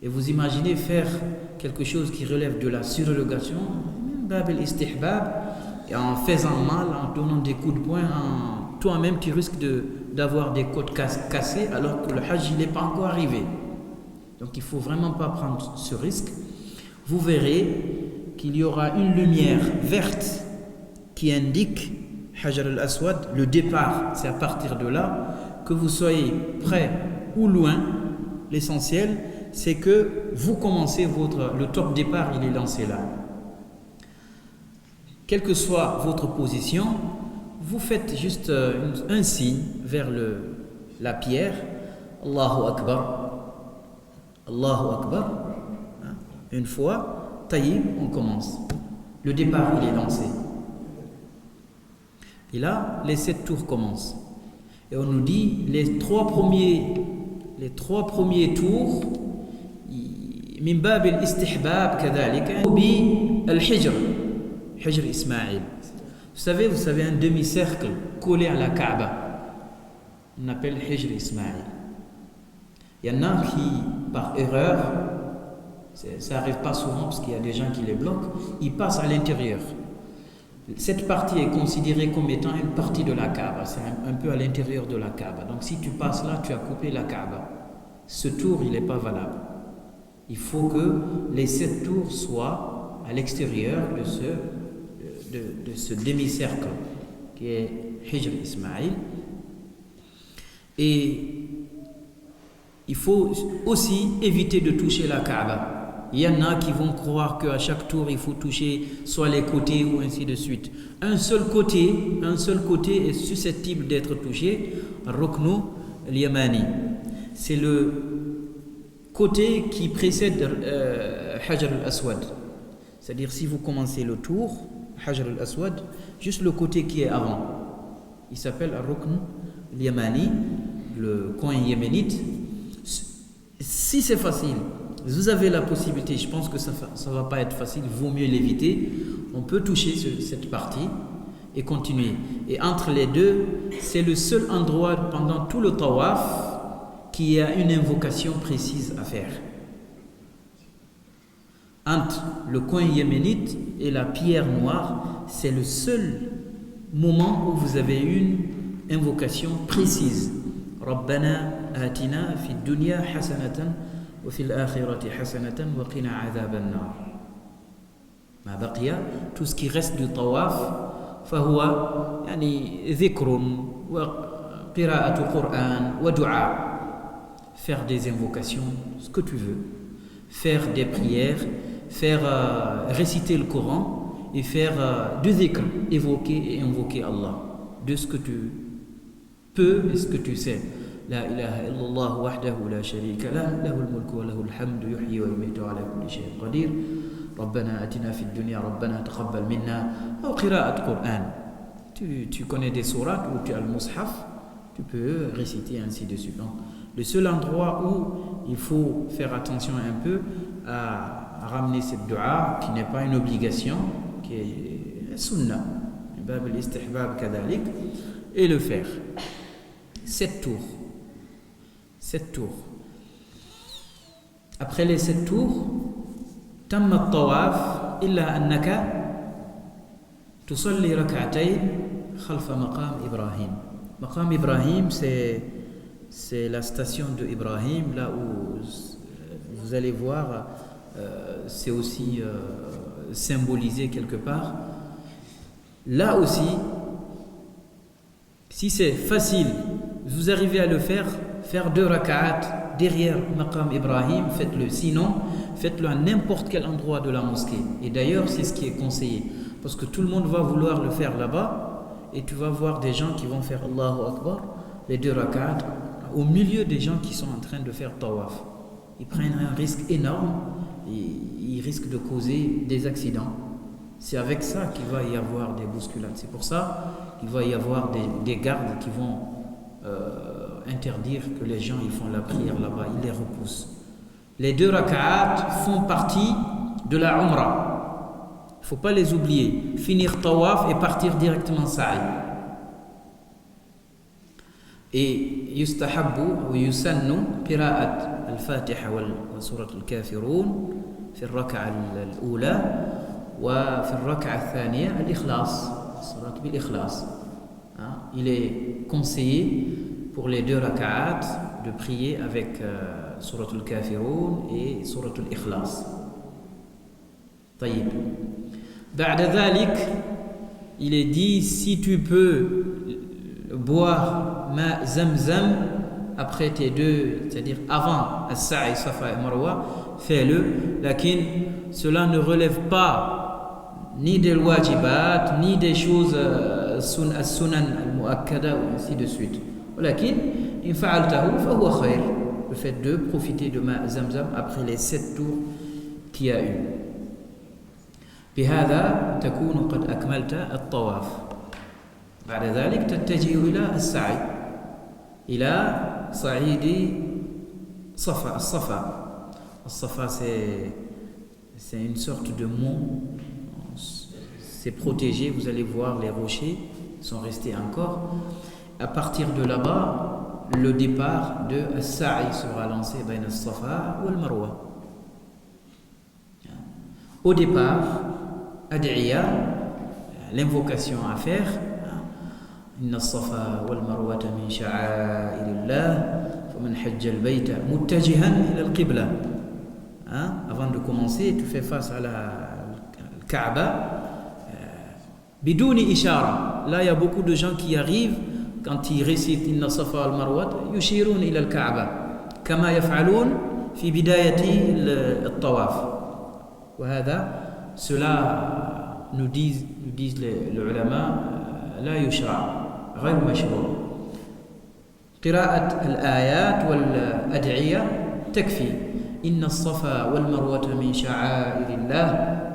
Et vous imaginez faire quelque chose qui relève de la surrogation, bab al-istihbab, et en faisant mal, en donnant des coups de poing, toi-même tu risques d'avoir des côtes cassées alors que le hajj n'est pas encore arrivé. Donc il ne faut vraiment pas prendre ce risque. Vous verrez qu'il y aura une lumière verte qui indique Hajar al-Aswad, le départ, c'est à partir de là, que vous soyez près ou loin, l'essentiel c'est que vous commencez le top départ, il est lancé là. Quelle que soit votre position, vous faites juste un signe vers la pierre, Allahu Akbar, Allahu Akbar, une fois, taïb, on commence. Le départ, il est lancé. Et là, les 7 tours commencent. Et on nous dit, les trois premiers tours, min bab al-istihbab kadhalika, bi al-hijr, hijr Ismaïl. Vous savez un demi-cercle collé à la Kaaba, on appelle hijr Ismaïl. Il y en a qui, par erreur, ça n'arrive pas souvent parce qu'il y a des gens qui les bloquent, ils passent à l'intérieur. Cette partie est considérée comme étant une partie de la Kaaba, c'est un peu à l'intérieur de la Kaaba. Donc si tu passes là, tu as coupé la Kaaba. Ce tour, il n'est pas valable. Il faut que les 7 tours soient à l'extérieur de ce demi-cercle qui est Hijr Ismaïl. Et il faut aussi éviter de toucher la Kaaba. Il y en a qui vont croire qu'à chaque tour il faut toucher soit les côtés ou ainsi de suite. Un seul côté est susceptible d'être touché, Ruknu al-Yamani. C'est le côté qui précède Hajar al-Aswad. C'est-à-dire si vous commencez le tour, Hajar al-Aswad, juste le côté qui est avant. Il s'appelle Rukn al-Yamani, le coin yéménite. Si c'est facile, vous avez la possibilité, je pense que ça ne va pas être facile, il vaut mieux l'éviter. On peut toucher cette partie et continuer. Et entre les deux, c'est le seul endroit pendant tout le tawaf qui a une invocation précise à faire. Entre le coin yéménite et la pierre noire, c'est le seul moment où vous avez une invocation précise. Rabbana atina fi dunya hasanatan wa fil akhirati hasanatan wa qina adhaban nar. Ma baqiya, tout ce qui reste du tawaf, fahuwa yani dhikrun wa qira'atu Qur'an wa du'a. Faire des invocations, ce que tu veux, faire des prières, réciter le Coran et faire du dhikr, évoquer et invoquer Allah, de ce que tu peux et ce que tu sais. La ilaha illallah wahdahu la sharika lah, lahul mulku wa lahul hamdu yuhyi wa yumitu ala kulli shay'in qadir. Rabbana atina fid dunya, Rabbana taqabbal minna, ou qira'at Qur'an. Tu connais des sourates où tu as le mushaf, tu peux réciter ainsi de suite. Donc, le seul endroit où il faut faire attention un peu à ramener cette dua, qui n'est pas une obligation, qui est sunnah, bab al-istihbab kadalik, et le faire. 7 tours. Après les 7 tours, تم الطواف إلا أنك تصلي ركعتين خلف مقام إبراهيم. مقام إبراهيم, c'est la station de Ibrahim, là où vous allez voir, c'est aussi symbolisé quelque part. Là aussi, si c'est facile, vous arrivez à le faire 2 rak'at derrière Maqam Ibrahim, faites-le. Sinon, faites-le à n'importe quel endroit de la mosquée. Et d'ailleurs, c'est ce qui est conseillé. Parce que tout le monde va vouloir le faire là-bas, et tu vas voir des gens qui vont faire Allahu Akbar, les 2 rak'at, au milieu des gens qui sont en train de faire tawaf. Ils prennent un risque énorme, et ils risquent de causer des accidents. C'est avec ça qu'il va y avoir des bousculades. C'est pour ça qu'il va y avoir des gardes qui vont interdire que les gens ils font la prière là-bas, ils les repoussent. Les 2 rak'at font partie de la Umrah. Il ne faut pas les oublier. Finir tawaf et partir directement sa'i. Et yustahabbu ou yusannu qira'at al-Fatiha wa surat al-Kafirun fi al-rak'a al-ula wa fi al-rak'a al-thaniya al-Ikhlas, surat bil-Ikhlas. Il est conseillé pour les 2 rak'at de prier avec surat al-Kafirun et surat al-Ikhlas. طيب. بعد ذلك, il est dit, si tu peux boire ma zamzam après tes 2, c'est-à-dire avant as-sa'i, safa et marwa, fais-le. Lakin cela ne relève pas ni des wajibat, ni des choses as-sunan al-mu'akkada, ou ainsi de suite. Lakin in fa'altahu fa huwa khayr. Le fait de profiter de ma zamzam après les 7 tours qu'il y a eu. بهذا تكون قد أكملت الطواف. بعد ذلك تتجه إلى السعي، إلى صعيد صفا. الصفا c'est une sorte de mont, c'est protégé, vous allez voir les rochers sont restés encore. À partir de là-bas, le départ de as-sa'i sera lancé بين الصفا والمروة. Au départ, ad'iya, l'invocation à faire. Inna as-safa wal marwata min sha'airillah faman hajja al-bayta muttajihan ila al-qibla. Avant de commencer, tu fais face à la Kaaba. Bidouni ishara. Là, il y a beaucoup de gens qui arrivent quand ils récitent Inna as-safa wal marwata yushirun ila al-Kaaba kama yaf'alun fi bidayati al-tawaf. Wa hadha, cela nous disent les ulama, لا يشرع غير مشروع. قراءة الآيات والأدعية تكفي. إن الصفا والمروة من شعائر الله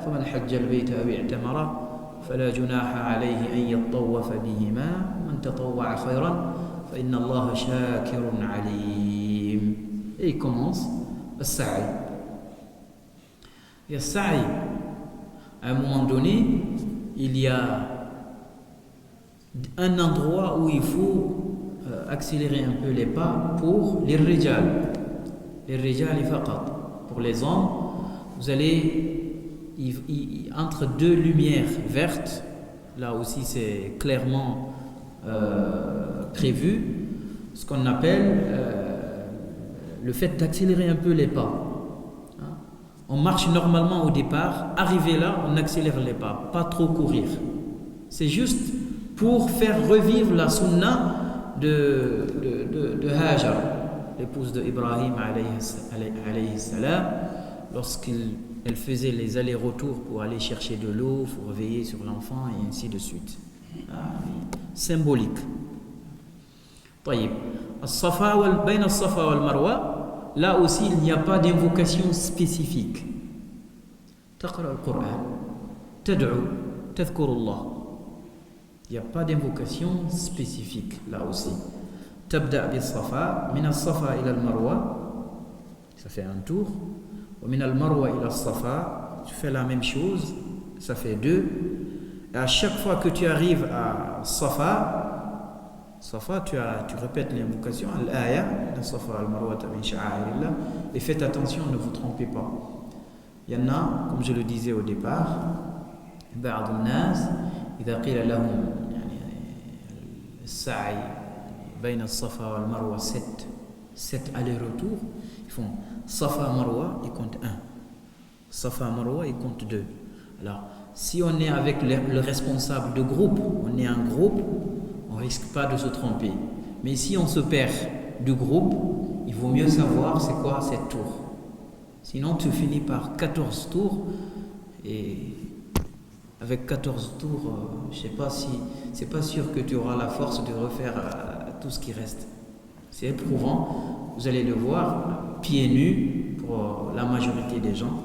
فمن حج البيت أو اعتمر فلا جناح عليه أن يطوف بهما من تطوع خيرا فإن الله شاكر عليم. Et il commence السعي. Et السعي, à un moment donné, il y a un endroit où il faut accélérer un peu les pas pour les rijal faqat. Pour les hommes, vous allez entre 2 lumières vertes, là aussi c'est clairement prévu, ce qu'on appelle le fait d'accélérer un peu les pas. On marche normalement au départ, arrivé là, on accélère les pas, pas trop courir. C'est juste pour faire revivre la sunna de Hajar, l'épouse de Ibrahim alayhi salam, lorsqu'elle faisait les allers-retours pour aller chercher de l'eau, pour veiller sur l'enfant et ainsi de suite. Symbolique. طيب. بين الصفا والمروة, là aussi il n'y a pas d'invocation spécifique. تقرأ القرآن, تدعو, تذكر الله. Il n'y a pas d'invocation spécifique là aussi. تبدأ بالصفا, من الصفا إلى المروة, ça fait un tour. ومن المروة إلى الصفا, tu fais la même chose, ça fait 2. Et à chaque fois que tu arrives à Safa, Safa, tu répètes l'invocation, al-aya, al-safa al-marwata min sha'airillah, et faites attention, ne vous trompez pas. Il y en a, comme je le disais au départ, بعض الناس إذا قيل لهم يعني السعي بين الصفا والمروة 7 allers-retours, ils font Safa Marwa, ils comptent 1. Safa Marwa, ils comptent 2. Alors, si on est avec le responsable de groupe, on est un groupe, on ne risque pas de se tromper. Mais si on se perd du groupe, il vaut mieux savoir c'est quoi cette tour. Sinon, tu finis par 14 tours et avec 14 tours, je ne sais pas si c'est pas sûr que tu auras la force de refaire tout ce qui reste. C'est éprouvant, vous allez le voir, pieds nus pour la majorité des gens.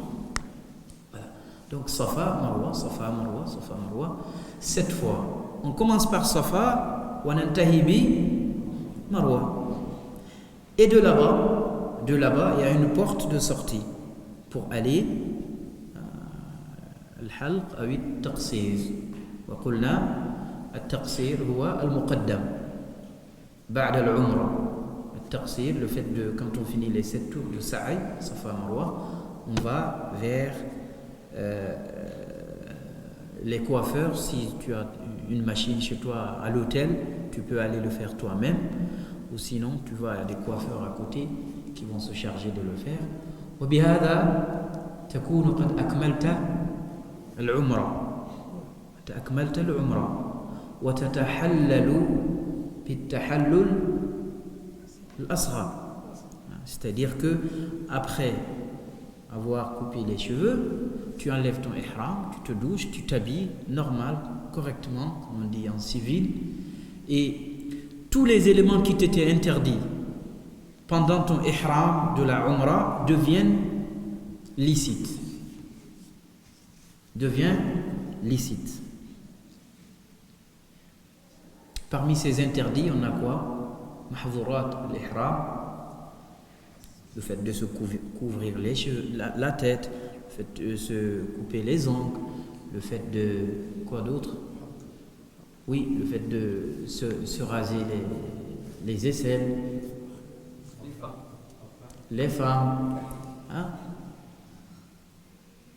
Voilà. Donc Safa, Marwa, Safa, Marwa, Safa, Marwa, 7 fois. On commence par Safa, wa nantahi bi Marwa. Et de là-bas, il y a une porte de sortie pour aller الحلق أو التقصير وقلنا التقصير هو المقدم بعد العمرة. التقصير, le fait de, quand on finit les 7 tours de Sa'i, Safa Marwa, on va vers les coiffeurs. Si tu as une machine chez toi à l'hôtel, tu peux aller le faire toi-même, ou sinon tu vas à des coiffeurs à côté qui vont se charger de le faire. وبهذا تكون قد أكملت العمرة وتتحلل بالتحلل الأصغر. C'est-à-dire que après avoir coupé les cheveux, tu enlèves ton ihram, tu te douches, tu t'habilles normal, correctement, comme on dit en civil, et tous les éléments qui t'étaient interdits pendant ton ihram de la umrah deviennent licites. Parmi ces interdits, on a quoi? Mahzurat al-ihram, le fait de se couvrir les cheveux, la tête, le fait de se couper les ongles, le fait de quoi d'autre? Oui, le fait de se raser les aisselles, les femmes, hein?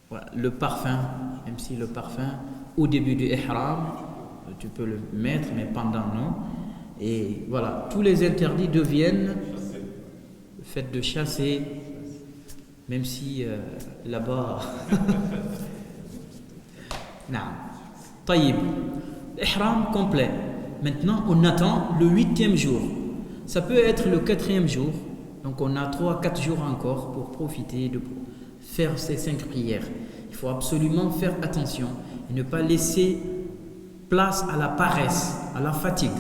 Voilà, le parfum, même si le parfum au début du ihram tu peux le mettre, mais pendant non. Et voilà, tous les interdits deviennent le fait de chasser, même si là-bas non. Taïb, ihram complet. Maintenant on attend le 8e jour, ça peut être le 4e jour, donc on a 3-4 jours encore pour profiter de faire ces 5 prières. Il faut absolument faire attention et ne pas laisser place à la paresse, à la fatigue.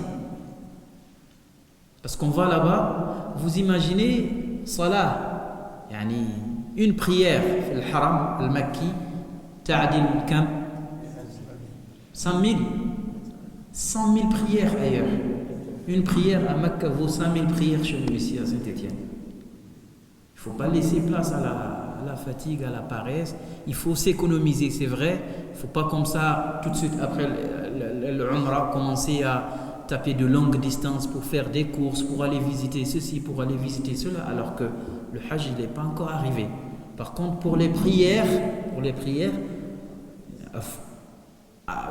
Parce qu'on va là-bas, vous imaginez salah, yani une prière, le haram, le makki, ta'adil kam 100 000 prières ailleurs. Une prière à Mecca vaut 100 000 prières chez nous ici à Saint-Étienne. Il ne faut pas laisser place à la fatigue, à la paresse. Il faut s'économiser, c'est vrai. Il ne faut pas comme ça, tout de suite après l'Umrah, commencer à taper de longues distances pour faire des courses, pour aller visiter ceci, pour aller visiter cela, alors que le Hajj n'est pas encore arrivé. Par contre, pour les prières,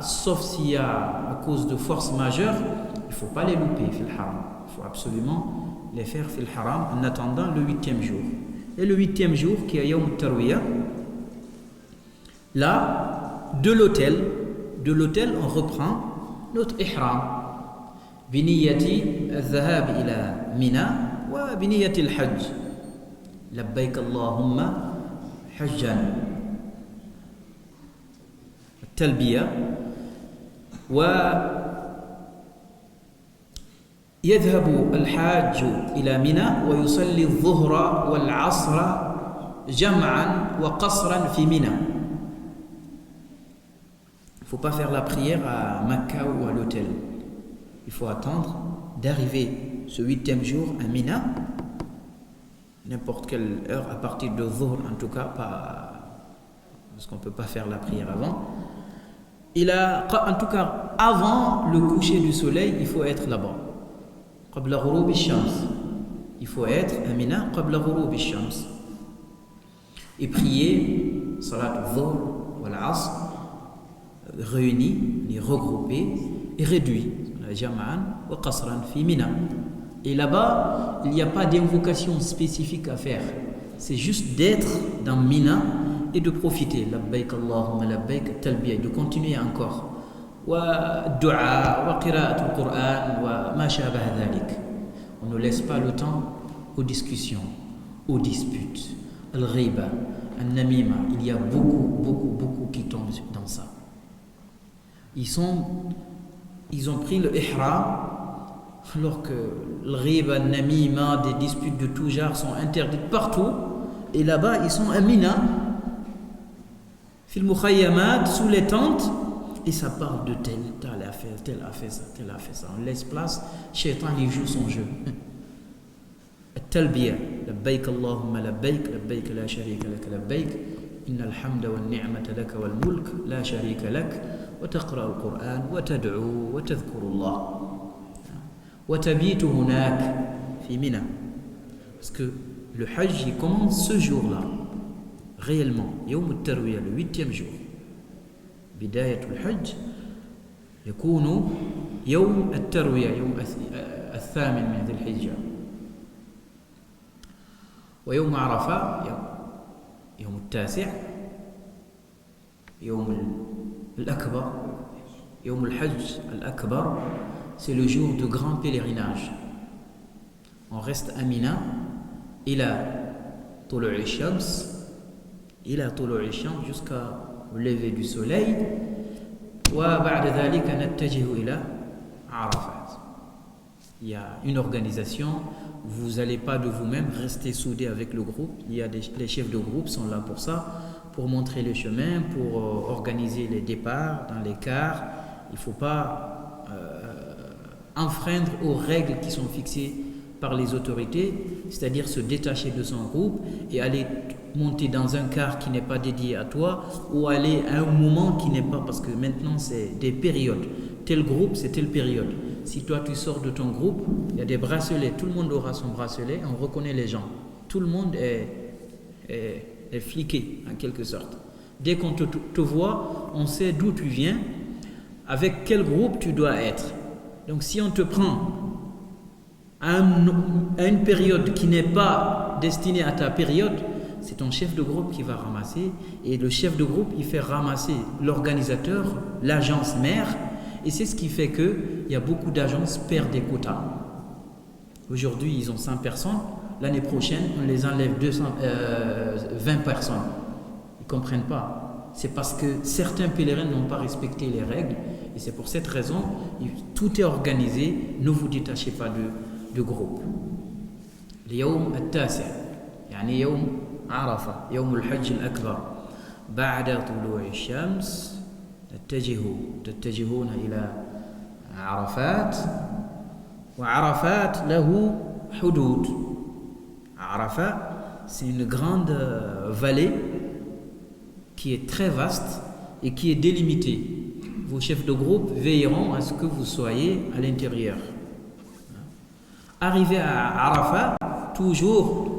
sauf s'il y a à cause de force majeure, il ne faut pas les louper fil haram. Il faut absolument les faire fil haram en attendant le 8e jour. Et le 8e jour, qui est Yawm al-Tarwiyah, là, de l'hôtel, on reprend notre ihram. Biniyati al-dhahab ila Mina wa biniyati al-hajj. Labbayk Allahumma hajjan. التلبية ويذهب الحاج إلى منى ويصلي الظهر والعصر جمعا وقصرا في منى. Il ne faut pas faire la prière à Mecca ou à l'hôtel. Il faut attendre d'arriver ce 8e jour à Mina, n'importe quelle heure, à partir de Dhuhr en tout cas, pas, parce qu'on ne peut pas faire la prière avant. En tout cas, avant le coucher du soleil, il faut être là-bas. قبل غروب الشمس. Il faut être à Mina قبل غروب الشمس. Et prier Salat al-Dhuhr ou al-Asr réunis, regroupés et réduits. Jama'an wa qasran fi Mina. Et là-bas, il n'y a pas d'invocation spécifique à faire. C'est juste d'être dans Mina et de profiter. Labbaik Allahumma labbaik, talbiya, de continuer encore. Wa du'a, wa qira'at al-Qur'an, wa ma shabaha dhalik. On ne laisse pas le temps aux discussions, aux disputes, al-ghiba, al-namima. Il y a beaucoup qui tombent dans ça. Ils ont pris le ihram alors que le ghiba, le namima, des disputes de tout genre sont interdites partout. Et là-bas, ils sont à Mina, fil mukhayyamat, sous les tentes, et ça parle de tel a fait ça. On laisse place, Shaitan, il joue son jeu. Talbiya, labbaik Allahumma labbaik, labbaik la sharika lak, labbaik, innal hamda wal ni'mata lak wal mulk, la sharika lak, wa taqra al-Qur'an, wa tad'u, wa tadhkuru Allah. Wa tabitu hunak, fi Mina. Parce que le Hajj, il commence ce jour-là, réellement, Yawm al-Tarwiyah, le 8e jour. بداية الحج يكون يوم التروية يوم 8 من ذي الحجة ويوم عرفة يوم 9 يوم الأكبر يوم الحج الأكبر c'est le jour de grand pèlerinage. On reste à Mina إلى طلوع الشمس jusqu'à au lever du soleil. وبعد ذلك نتجه إلى عرفات. Il y a une organisation, vous n'allez pas de vous-même rester soudés avec le groupe. Il y a les chefs de groupe sont là pour ça, pour montrer le chemin, pour organiser les départs dans les cars. Il ne faut pas enfreindre aux règles qui sont fixées par les autorités, c'est-à-dire se détacher de son groupe et aller monter dans un car qui n'est pas dédié à toi ou aller à un moment qui n'est pas, parce que maintenant c'est des périodes. Tel groupe, c'est telle période. Si toi tu sors de ton groupe, il y a des bracelets, tout le monde aura son bracelet, on reconnaît les gens. Tout le monde est fliqué en quelque sorte. Dès qu'on te voit, on sait d'où tu viens, avec quel groupe tu dois être. Donc si on te prend à une période qui n'est pas destinée à ta période, c'est ton chef de groupe qui va ramasser, et le chef de groupe il fait ramasser l'organisateur, l'agence mère, et c'est ce qui fait qu'il y a beaucoup d'agences perdent des quotas. Aujourd'hui ils ont 100 personnes, l'année prochaine on les enlève 20 personnes. Ils ne comprennent pas. C'est parce que certains pèlerins n'ont pas respecté les règles, et c'est pour cette raison tout est organisé. Ne vous détachez pas de groupe. اليوم التاسع يعني يوم عرفة يوم الحج الأكبر بعد طلوع الشمس تتجهون إلى عرفات وعرفات له حدود. Arafat, c'est une grande vallée qui est très vaste et qui est délimitée. Vos chefs de groupe veilleront à ce que vous soyez à l'intérieur. Arrivé à Arafat, toujours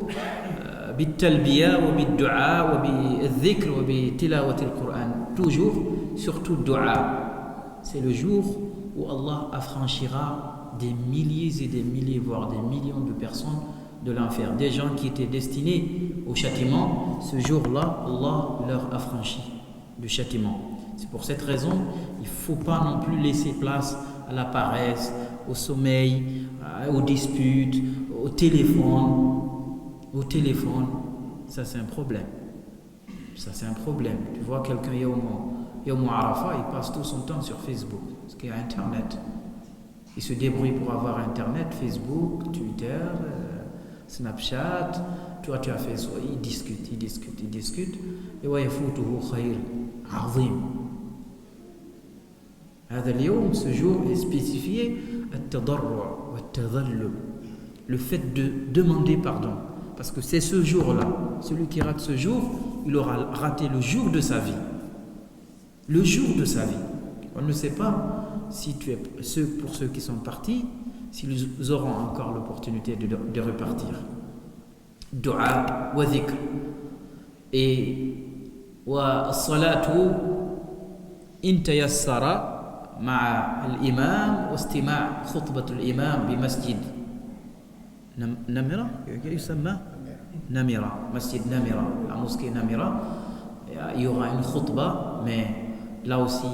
بالتلبية وبالدعاء وبالذكر وبتلاوة القرآن, toujours surtout dua. C'est le jour où Allah affranchira des milliers et des milliers, voire des millions de personnes de l'enfer. Des gens qui étaient destinés au châtiment, ce jour-là, Allah leur affranchit du châtiment. C'est pour cette raison, il ne faut pas non plus laisser place à la paresse, au sommeil, aux disputes, au téléphone. Ça c'est un problème. Tu vois quelqu'un Yawm Arafat, il passe tout son temps sur Facebook, parce qu'il y a Internet. Il se débrouille pour avoir Internet, Facebook, Twitter, Snapchat. Toi tu as fait ça, il discute. Et ouais, يفوته خير عظيم. هذا اليوم, ce jour est spécifié التضرع والتذلل, le fait de demander pardon, parce que c'est ce jour-là, celui qui rate ce jour, il aura raté le jour de sa vie. On ne sait pas si pour ceux qui sont partis, s'ils auront encore l'opportunité de repartir. Dua wa dhikr. Et wa salatu in tayassara ma'a al-imam wa istima' khutbah al-imam bi masjid Namira, Namira, Masjid Namira, la mosquée Namira. Il y aura une khutbah, mais là aussi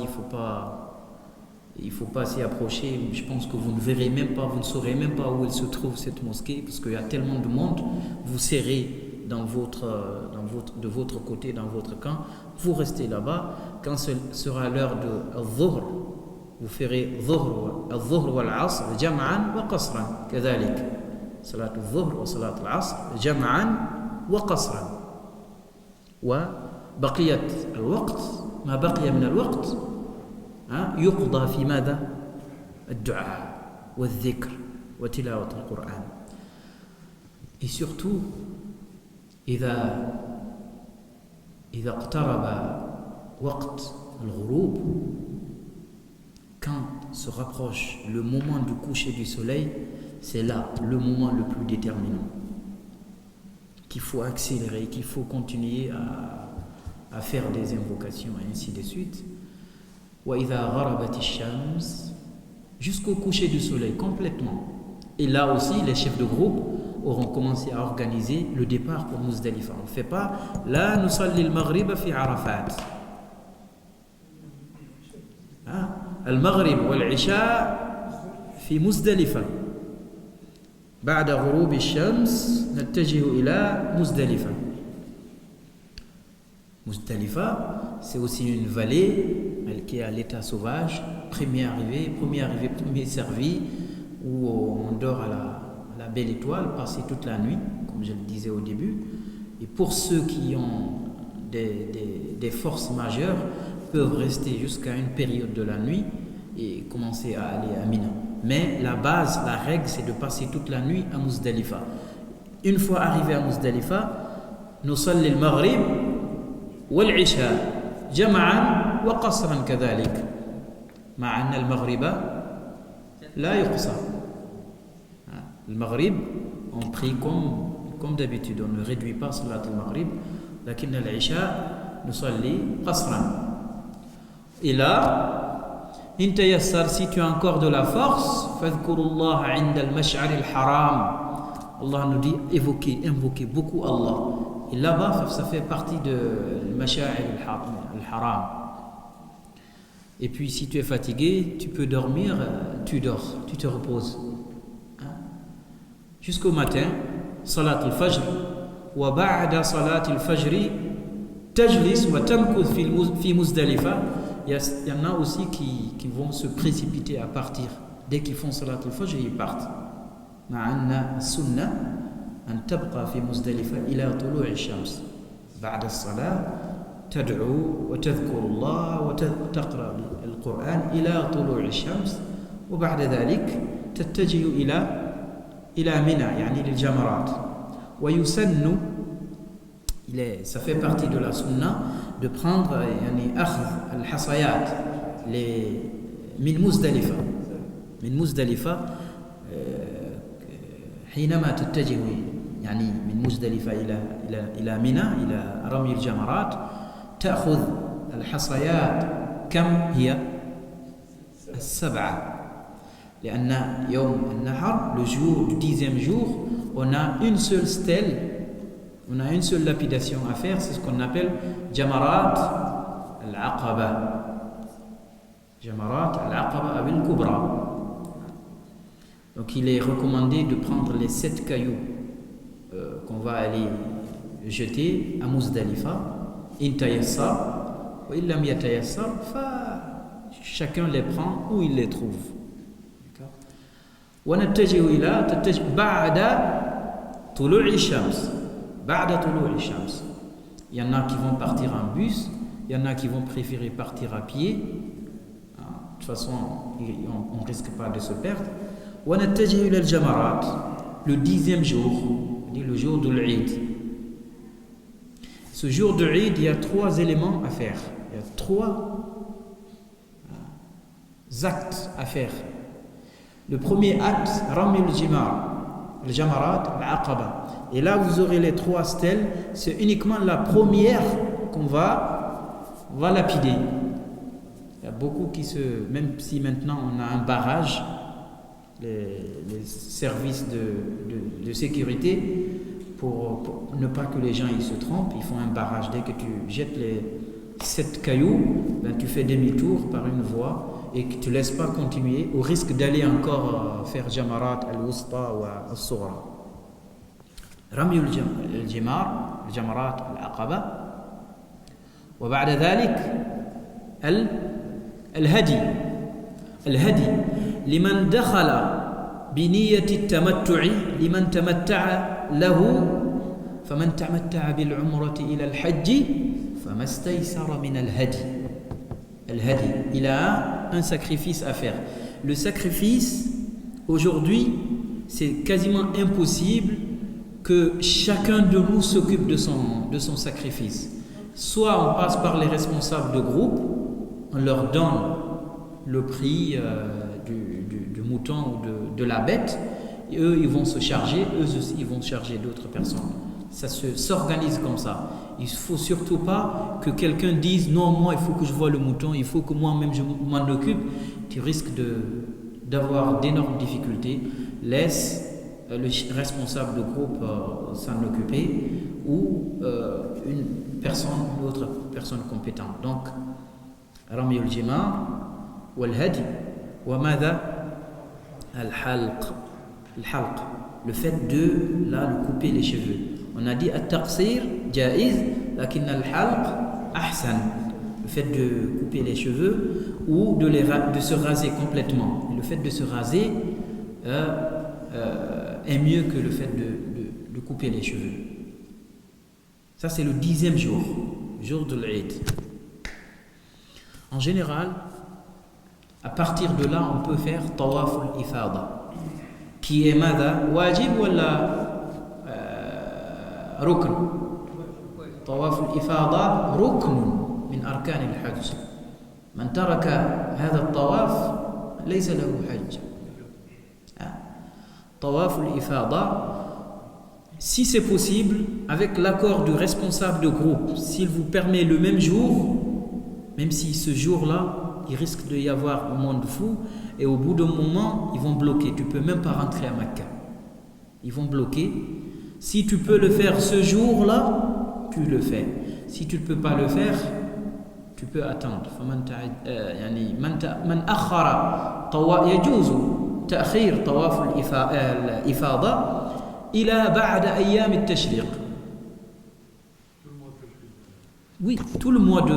il faut pas s'y approcher. Je pense que vous ne verrez même pas, vous ne saurez même pas où elle se trouve cette mosquée, parce qu'il y a tellement de monde. Vous serrez de votre côté, dans votre camp. Vous restez là-bas. Quand ce sera l'heure de al-dhuhr, vous ferez al-dhuhr wal-asr jam'an wa qasran, kadhalik. صلاة الظهر وصلاة العصر جمعا وقصرا وبقية الوقت ما بقي من الوقت يقضى في ماذا؟ الدعاء والذكر وتلاوة القرآن. Et surtout إذا اقترب وقت الغروب, quand se rapproche le moment du coucher du soleil, c'est là le moment le plus déterminant, qu'il faut accélérer, qu'il faut continuer à faire des invocations et ainsi de suite. وَإِذَا غَرَبَتِ الشَّمْسِ, jusqu'au coucher du soleil complètement. Et là aussi, les chefs de groupe auront commencé à organiser le départ pour Muzdalifa. On ne fait pas là, nous salli al-maghrib fi Arafat. Al-maghrib wal-isha fi Muzdalifa. بعد غروب الشمس نتجه إلى مزدلفة. Muzdalifa, c'est aussi une vallée qui est à l'état sauvage, premier arrivé, premier servi, où on dort à la belle étoile, passer toute la nuit, comme je le disais au début. Et pour ceux qui ont des forces majeures, peuvent rester jusqu'à une période de la nuit et commencer à aller à Mina. Mais la base, la règle, c'est de passer toute la nuit à Muzdalifa. Une fois arrivé à Muzdalifa, nous salli al-maghrib wal-isha jam'an wa qasran kadhalik. مع أن المغرب لا يقصر. Le maghrib, on prie comme d'habitude, on ne réduit pas salat al-maghrib, لكن العشاء نصلي قصرا. Et là, إن تيسر, si tu as encore de la force, فاذكروا الله عند المشعر الحرام. Allah nous dit invoquez beaucoup Allah. Et là-bas, ça fait partie de المشاعر الحرام. Et puis si tu es fatigué, tu peux dormir, tu dors, tu te reposes. Jusqu'au matin, salat al-fajr. وبعد صلاة الفجر تجلس وتمكث في مزدلفة. Il y en a aussi qui vont se précipiter à partir. Dès qu'ils font salat al-fajr, ils partent. مع أن السنة أن تبقى في مزدلفة إلى طلوع الشمس. بعد الصلاة تدعو وتذكر الله وتقرأ القرآن إلى طلوع الشمس, وبعد ذلك تتجه إلى منى, يعني للجمرات. ويسن, ça fait partie de la sunna, de prendre يعني أخذ الحصيات من مزدلفة. من مزدلفة حينما تتجه يعني من مزدلفة إلى منى, إلى رمي الجمرات, تأخذ الحصيات. كم هي؟ 7. لأن يوم النحر, le jour du 10e jour, on a une seule stèle, on a une seule lapidation à faire, c'est ce qu'on appelle Jamarat al-Aqaba. Jamarat al-Aqaba al-Kubra. Donc il est recommandé de prendre les 7 cailloux qu'on va aller jeter à Muzdalifa. In tayassar, wa illam yatayassar, chacun les prend où il les trouve. ونتجه إلى بعد طلوع الشمس. بعد طلوع الشمس. Il y en a qui vont partir en bus, il y en a qui vont préférer partir à pied. De toute façon, on ne risque pas de se perdre. ونتجه إلى الجمرات, le 10e jour, le jour de l'Eid. Ce jour de l'Eid, il y a 3 éléments à faire. Il y a 3 actes à faire. Le premier acte, Rami le Jamarat, l'Aqaba. Et là, vous aurez les 3 stèles. C'est uniquement la première qu'on va lapider. Il y a beaucoup qui même si maintenant on a un barrage, les services de sécurité, pour ne pas que les gens ils se trompent, ils font un barrage. Dès que tu jettes les 7 cailloux, tu fais demi-tour par une voie et que tu ne laisses pas continuer au risque d'aller encore faire Jamarat al-Wusta ou al-Sughra. رمي الجمرات العقبة. وبعد ذلك الهدي لمن دخل بنية التمتع لمن تمتع له فمن تمتع بالعمرة إلى الحج فما استيسر من الهدي. Il a un sacrifice à faire. Le sacrifice, aujourd'hui, c'est quasiment impossible que chacun de nous s'occupe de son sacrifice. Soit on passe par les responsables de groupe, on leur donne le prix du mouton ou de la bête, et eux ils vont se charger, eux aussi ils vont charger d'autres personnes. Ça s'organise comme ça. Il ne faut surtout pas que quelqu'un dise non, moi il faut que je voie le mouton, il faut que moi-même je m'en occupe. Tu risques d'avoir d'énormes difficultés. Laisse le responsable de groupe s'en occuper ou une autre personne compétente. Donc, رمي الجمار والهدي وماذا الحلق, le fait de couper les cheveux. On a dit التقصير جائز لكن الحلق أحسن, le fait de couper les cheveux ou de se raser complètement. Le fait de se raser est mieux que le fait de couper les cheveux. Ça c'est le 10e jour de l'Eid. En général, à partir de là, on peut faire Tawaf al-Ifada, qui est mada wajib ou rukn. Tawaf al-Ifada rukn min arkan al-Hajj. Man taraka hadha al-tawaf laysa lahu hajj. Tawaf al-Ifada, si c'est possible, avec l'accord du responsable de groupe, s'il vous permet le même jour, même si ce jour-là, il risque de y avoir un monde fou, et au bout d'un moment, ils vont bloquer. Tu ne peux même pas rentrer à Mecca. Ils vont bloquer. Si tu peux le faire ce jour-là, tu le fais. Si tu ne peux pas le faire, tu peux attendre. من أخر يجوز تأخير طواف الإفاضة إلى بعد أيام التشريق. Oui, tout le mois de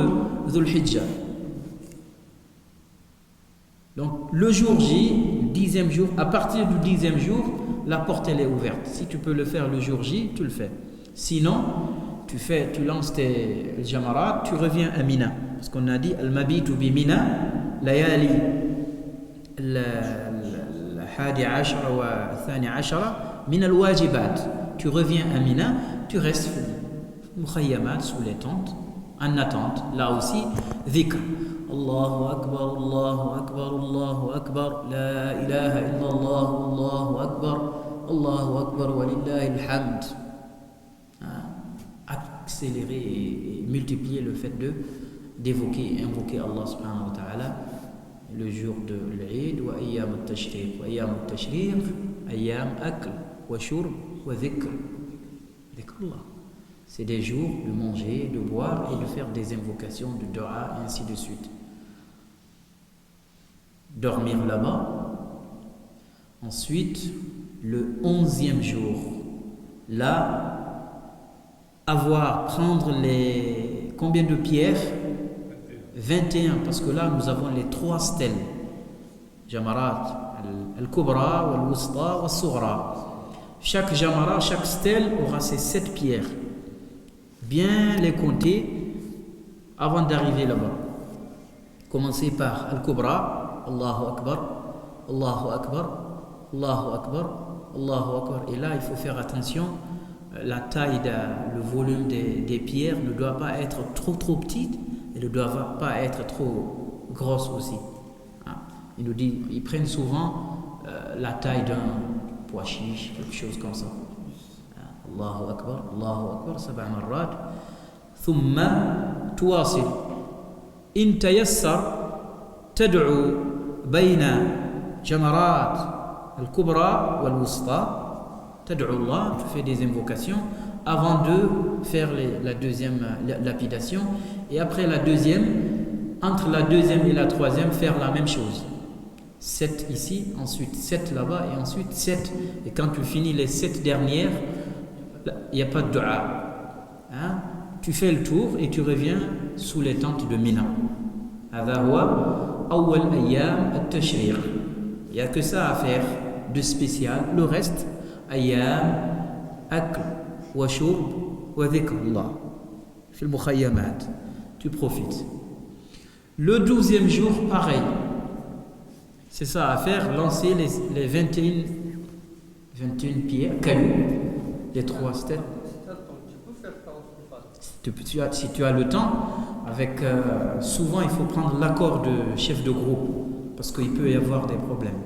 Dhul Hijjah. Donc le jour J, le 10e jour, à partir du 10e jour, la porte elle est ouverte. Si tu peux le faire le jour J, tu le fais. Sinon, tu lances tes jamarat, tu reviens à Mina. Parce qu'on a dit Al-Mabitu bi Mina, layali al-hadi ashara wa thani ashara, min al-wajibat. Tu reviens à Mina, tu restes mukhayyamat sous les tentes, en attente. Là aussi, dhikr. Allahu Akbar, Allahu Akbar, Allahu Akbar, La ilaha illallah, Allahu Akbar, walillahi alhamd. Accélérer et multiplier le fait d'invoquer Allah subhanahu wa ta'ala le jour de l'Eid, wa ayyam al-tashriq. Wa ayyam al-tashriq, ayyam akl, wa shurb, wa dhikr. Dhikr Allah. C'est des jours de manger, de boire et de faire des invocations, de dua, et ainsi de suite. Dormir là-bas. Ensuite, le 11e jour, là, prendre combien de pierres? 21, parce que là, nous avons les 3 stèles. Jamarat, al-Kubra, al-Wusta, al-Sughra. Chaque Jamara, chaque stèle aura ses 7 pierres. Bien les compter avant d'arriver là-bas. Commencez par Al-Kubra, Allahu Akbar, Allahu Akbar, Allahu Akbar, Allahu Akbar. Et là, il faut faire attention, la taille, le volume des pierres ne doit pas être trop petite et ne doit pas être trop grosse aussi. Ils nous disent, ils prennent souvent la taille d'un pois chiche, quelque chose comme ça. Allahu Akbar, 7 مرات. ثم تواصل. إن تيسر تدعو بين جمرات الكبرى والوسطى. تدعو الله, tu fais des invocations avant de faire la deuxième lapidation. Et après la deuxième, entre la deuxième et la troisième, faire la même chose. 7 ici, ensuite 7 là-bas et ensuite 7. Et quand tu finis les 7 dernières, il n'y a pas de dua. Hein? Tu fais le tour et tu reviens sous les tentes de Mina. هذا هو أول أيام التشريق. Il n'y a que ça à faire de spécial. Le reste, أيام أكل وشرب وذكر الله في المخيمات. Tu profites. Le 12e jour, pareil. C'est ça à faire, lancer les 21 pierres, cailloux, les 3 stèles. Si tu as le temps, avec souvent il faut prendre l'accord de chef de groupe, parce qu'il peut y avoir des problèmes.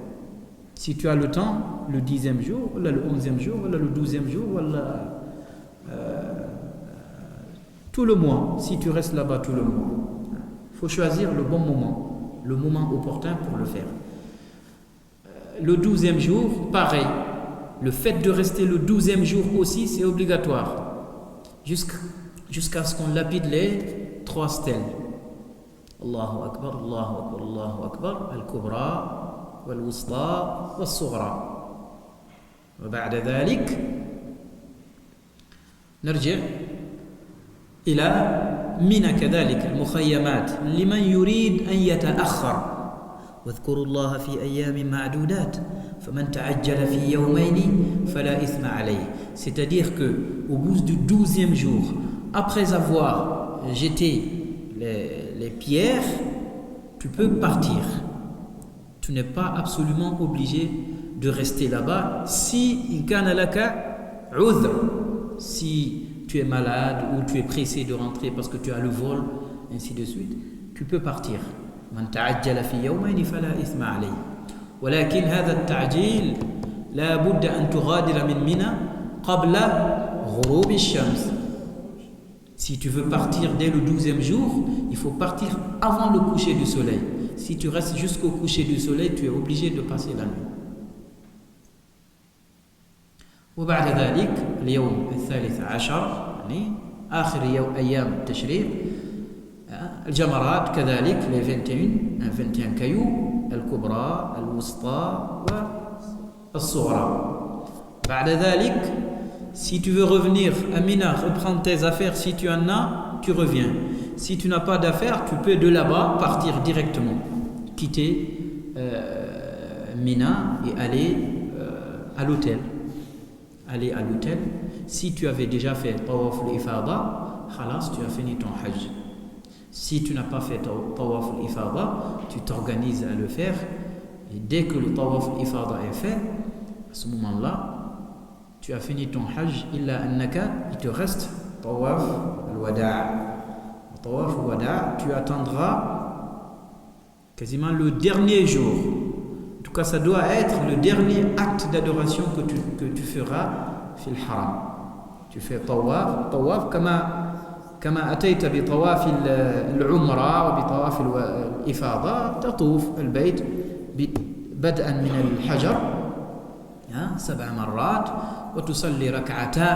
Si tu as le temps, le 10e jour, ou le 11e jour, ou le 12e jour, ou tout le mois, si tu restes là-bas tout le mois. Il faut choisir le bon moment, le moment opportun pour le faire. Le 12e jour, pareil. Le fait de rester le 12e jour aussi, c'est obligatoire. Jusqu'à ce qu'on lapide les 3 stèles. Allahu Akbar, Allahu Akbar, Allahu Akbar, Al-Kubra, Wal-Wusta, Wal-Sughra. وبعد ذلك نرجع إلى منى كذلك المخيمات لمن يريد أن يتأخر. واذكروا الله في أيام معدودات فمن تعجل في يومين فلا إثم عليه. C'est-à-dire que au bout du 12e jour, après avoir jeté les pierres, tu peux partir. Tu n'es pas absolument obligé de rester là-bas. Si كان لك عذر, si tu es malade ou tu es pressé de rentrer parce que tu as le vol, ainsi de suite, tu peux partir. من تعجل في يومين فلا إثم عليه. ولكن هذا التعجيل لا بد أن تغادر من منى قبل غروب الشمس. Si tu veux partir dès le 12e jour, il faut partir avant le coucher du soleil. Si tu restes jusqu'au coucher du soleil, tu es obligé de passer la nuit. وبعد ذلك اليوم 13 يعني آخر أيام التشريق الجمرات كذلك les 21 cailloux الكبرى الوسطى والصغرى. بعد ذلك si tu veux revenir à Mina, reprendre tes affaires, si tu en as, tu reviens. Si tu n'as pas d'affaires, tu peux de là-bas partir directement, quitter Mina et aller à l'hôtel. Si tu avais déjà fait Tawaf al-Ifada, khalas, tu as fini ton Hajj. Si tu n'as pas fait Tawaf al-Ifada, tu t'organises à le faire. Et dès que le Tawaf al-Ifada est fait, à ce moment-là, tu as fini ton Hajj. Illa annaka, il te reste Tawaf al-Wada'. Tawaf al-Wada', tu attendras quasiment le dernier jour. En tout cas, ça doit être le dernier acte d'adoration que tu feras fil haram. Tu fais tawaf كما أتيت بطواف العمرة وبطواف الإفاضة تطوف البيت بدءا من الحجر 7 مرات وتصلي ركعتا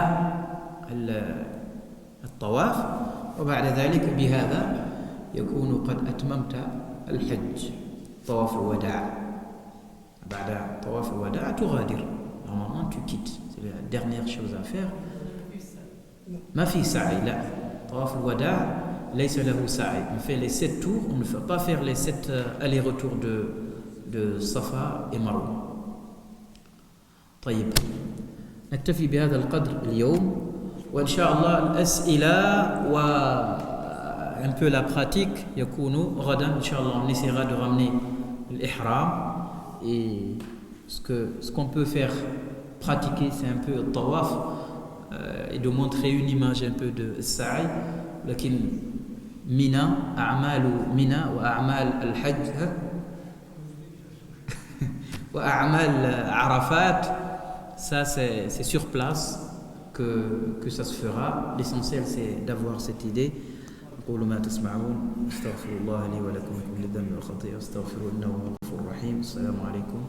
الطواف وبعد ذلك بهذا يكون قد أتممت الحج. طواف الوداع. بعد طواف الوداع تغادر. Normalement tu quittes. C'est la dernière chose à faire. ما في سعي لا. طواف الوداع ليس له سعي. On fait les 7 tours, on ne fait pas faire les 7 allers-retours de Safa et Marwa. طيب نكتفي بهذا القدر اليوم وإن شاء الله الأسئلة un peu la pratique يكون غدا إن شاء الله. On essaiera de ramener l'ihram et ce qu'on peut faire pratiquer, c'est un peu le tawaf et de montrer une image un peu de sa'i. لكن منى أعمال منى وأعمال الحج وأعمال عرفات, ça c'est sur place que ça se fera. L'essentiel c'est d'avoir cette idée. أقول ما تسمعون أستغفر الله لي ولكم من كل ذنب وخطيئة أستغفروه إنه هو الغفور الرحيم. السلام عليكم.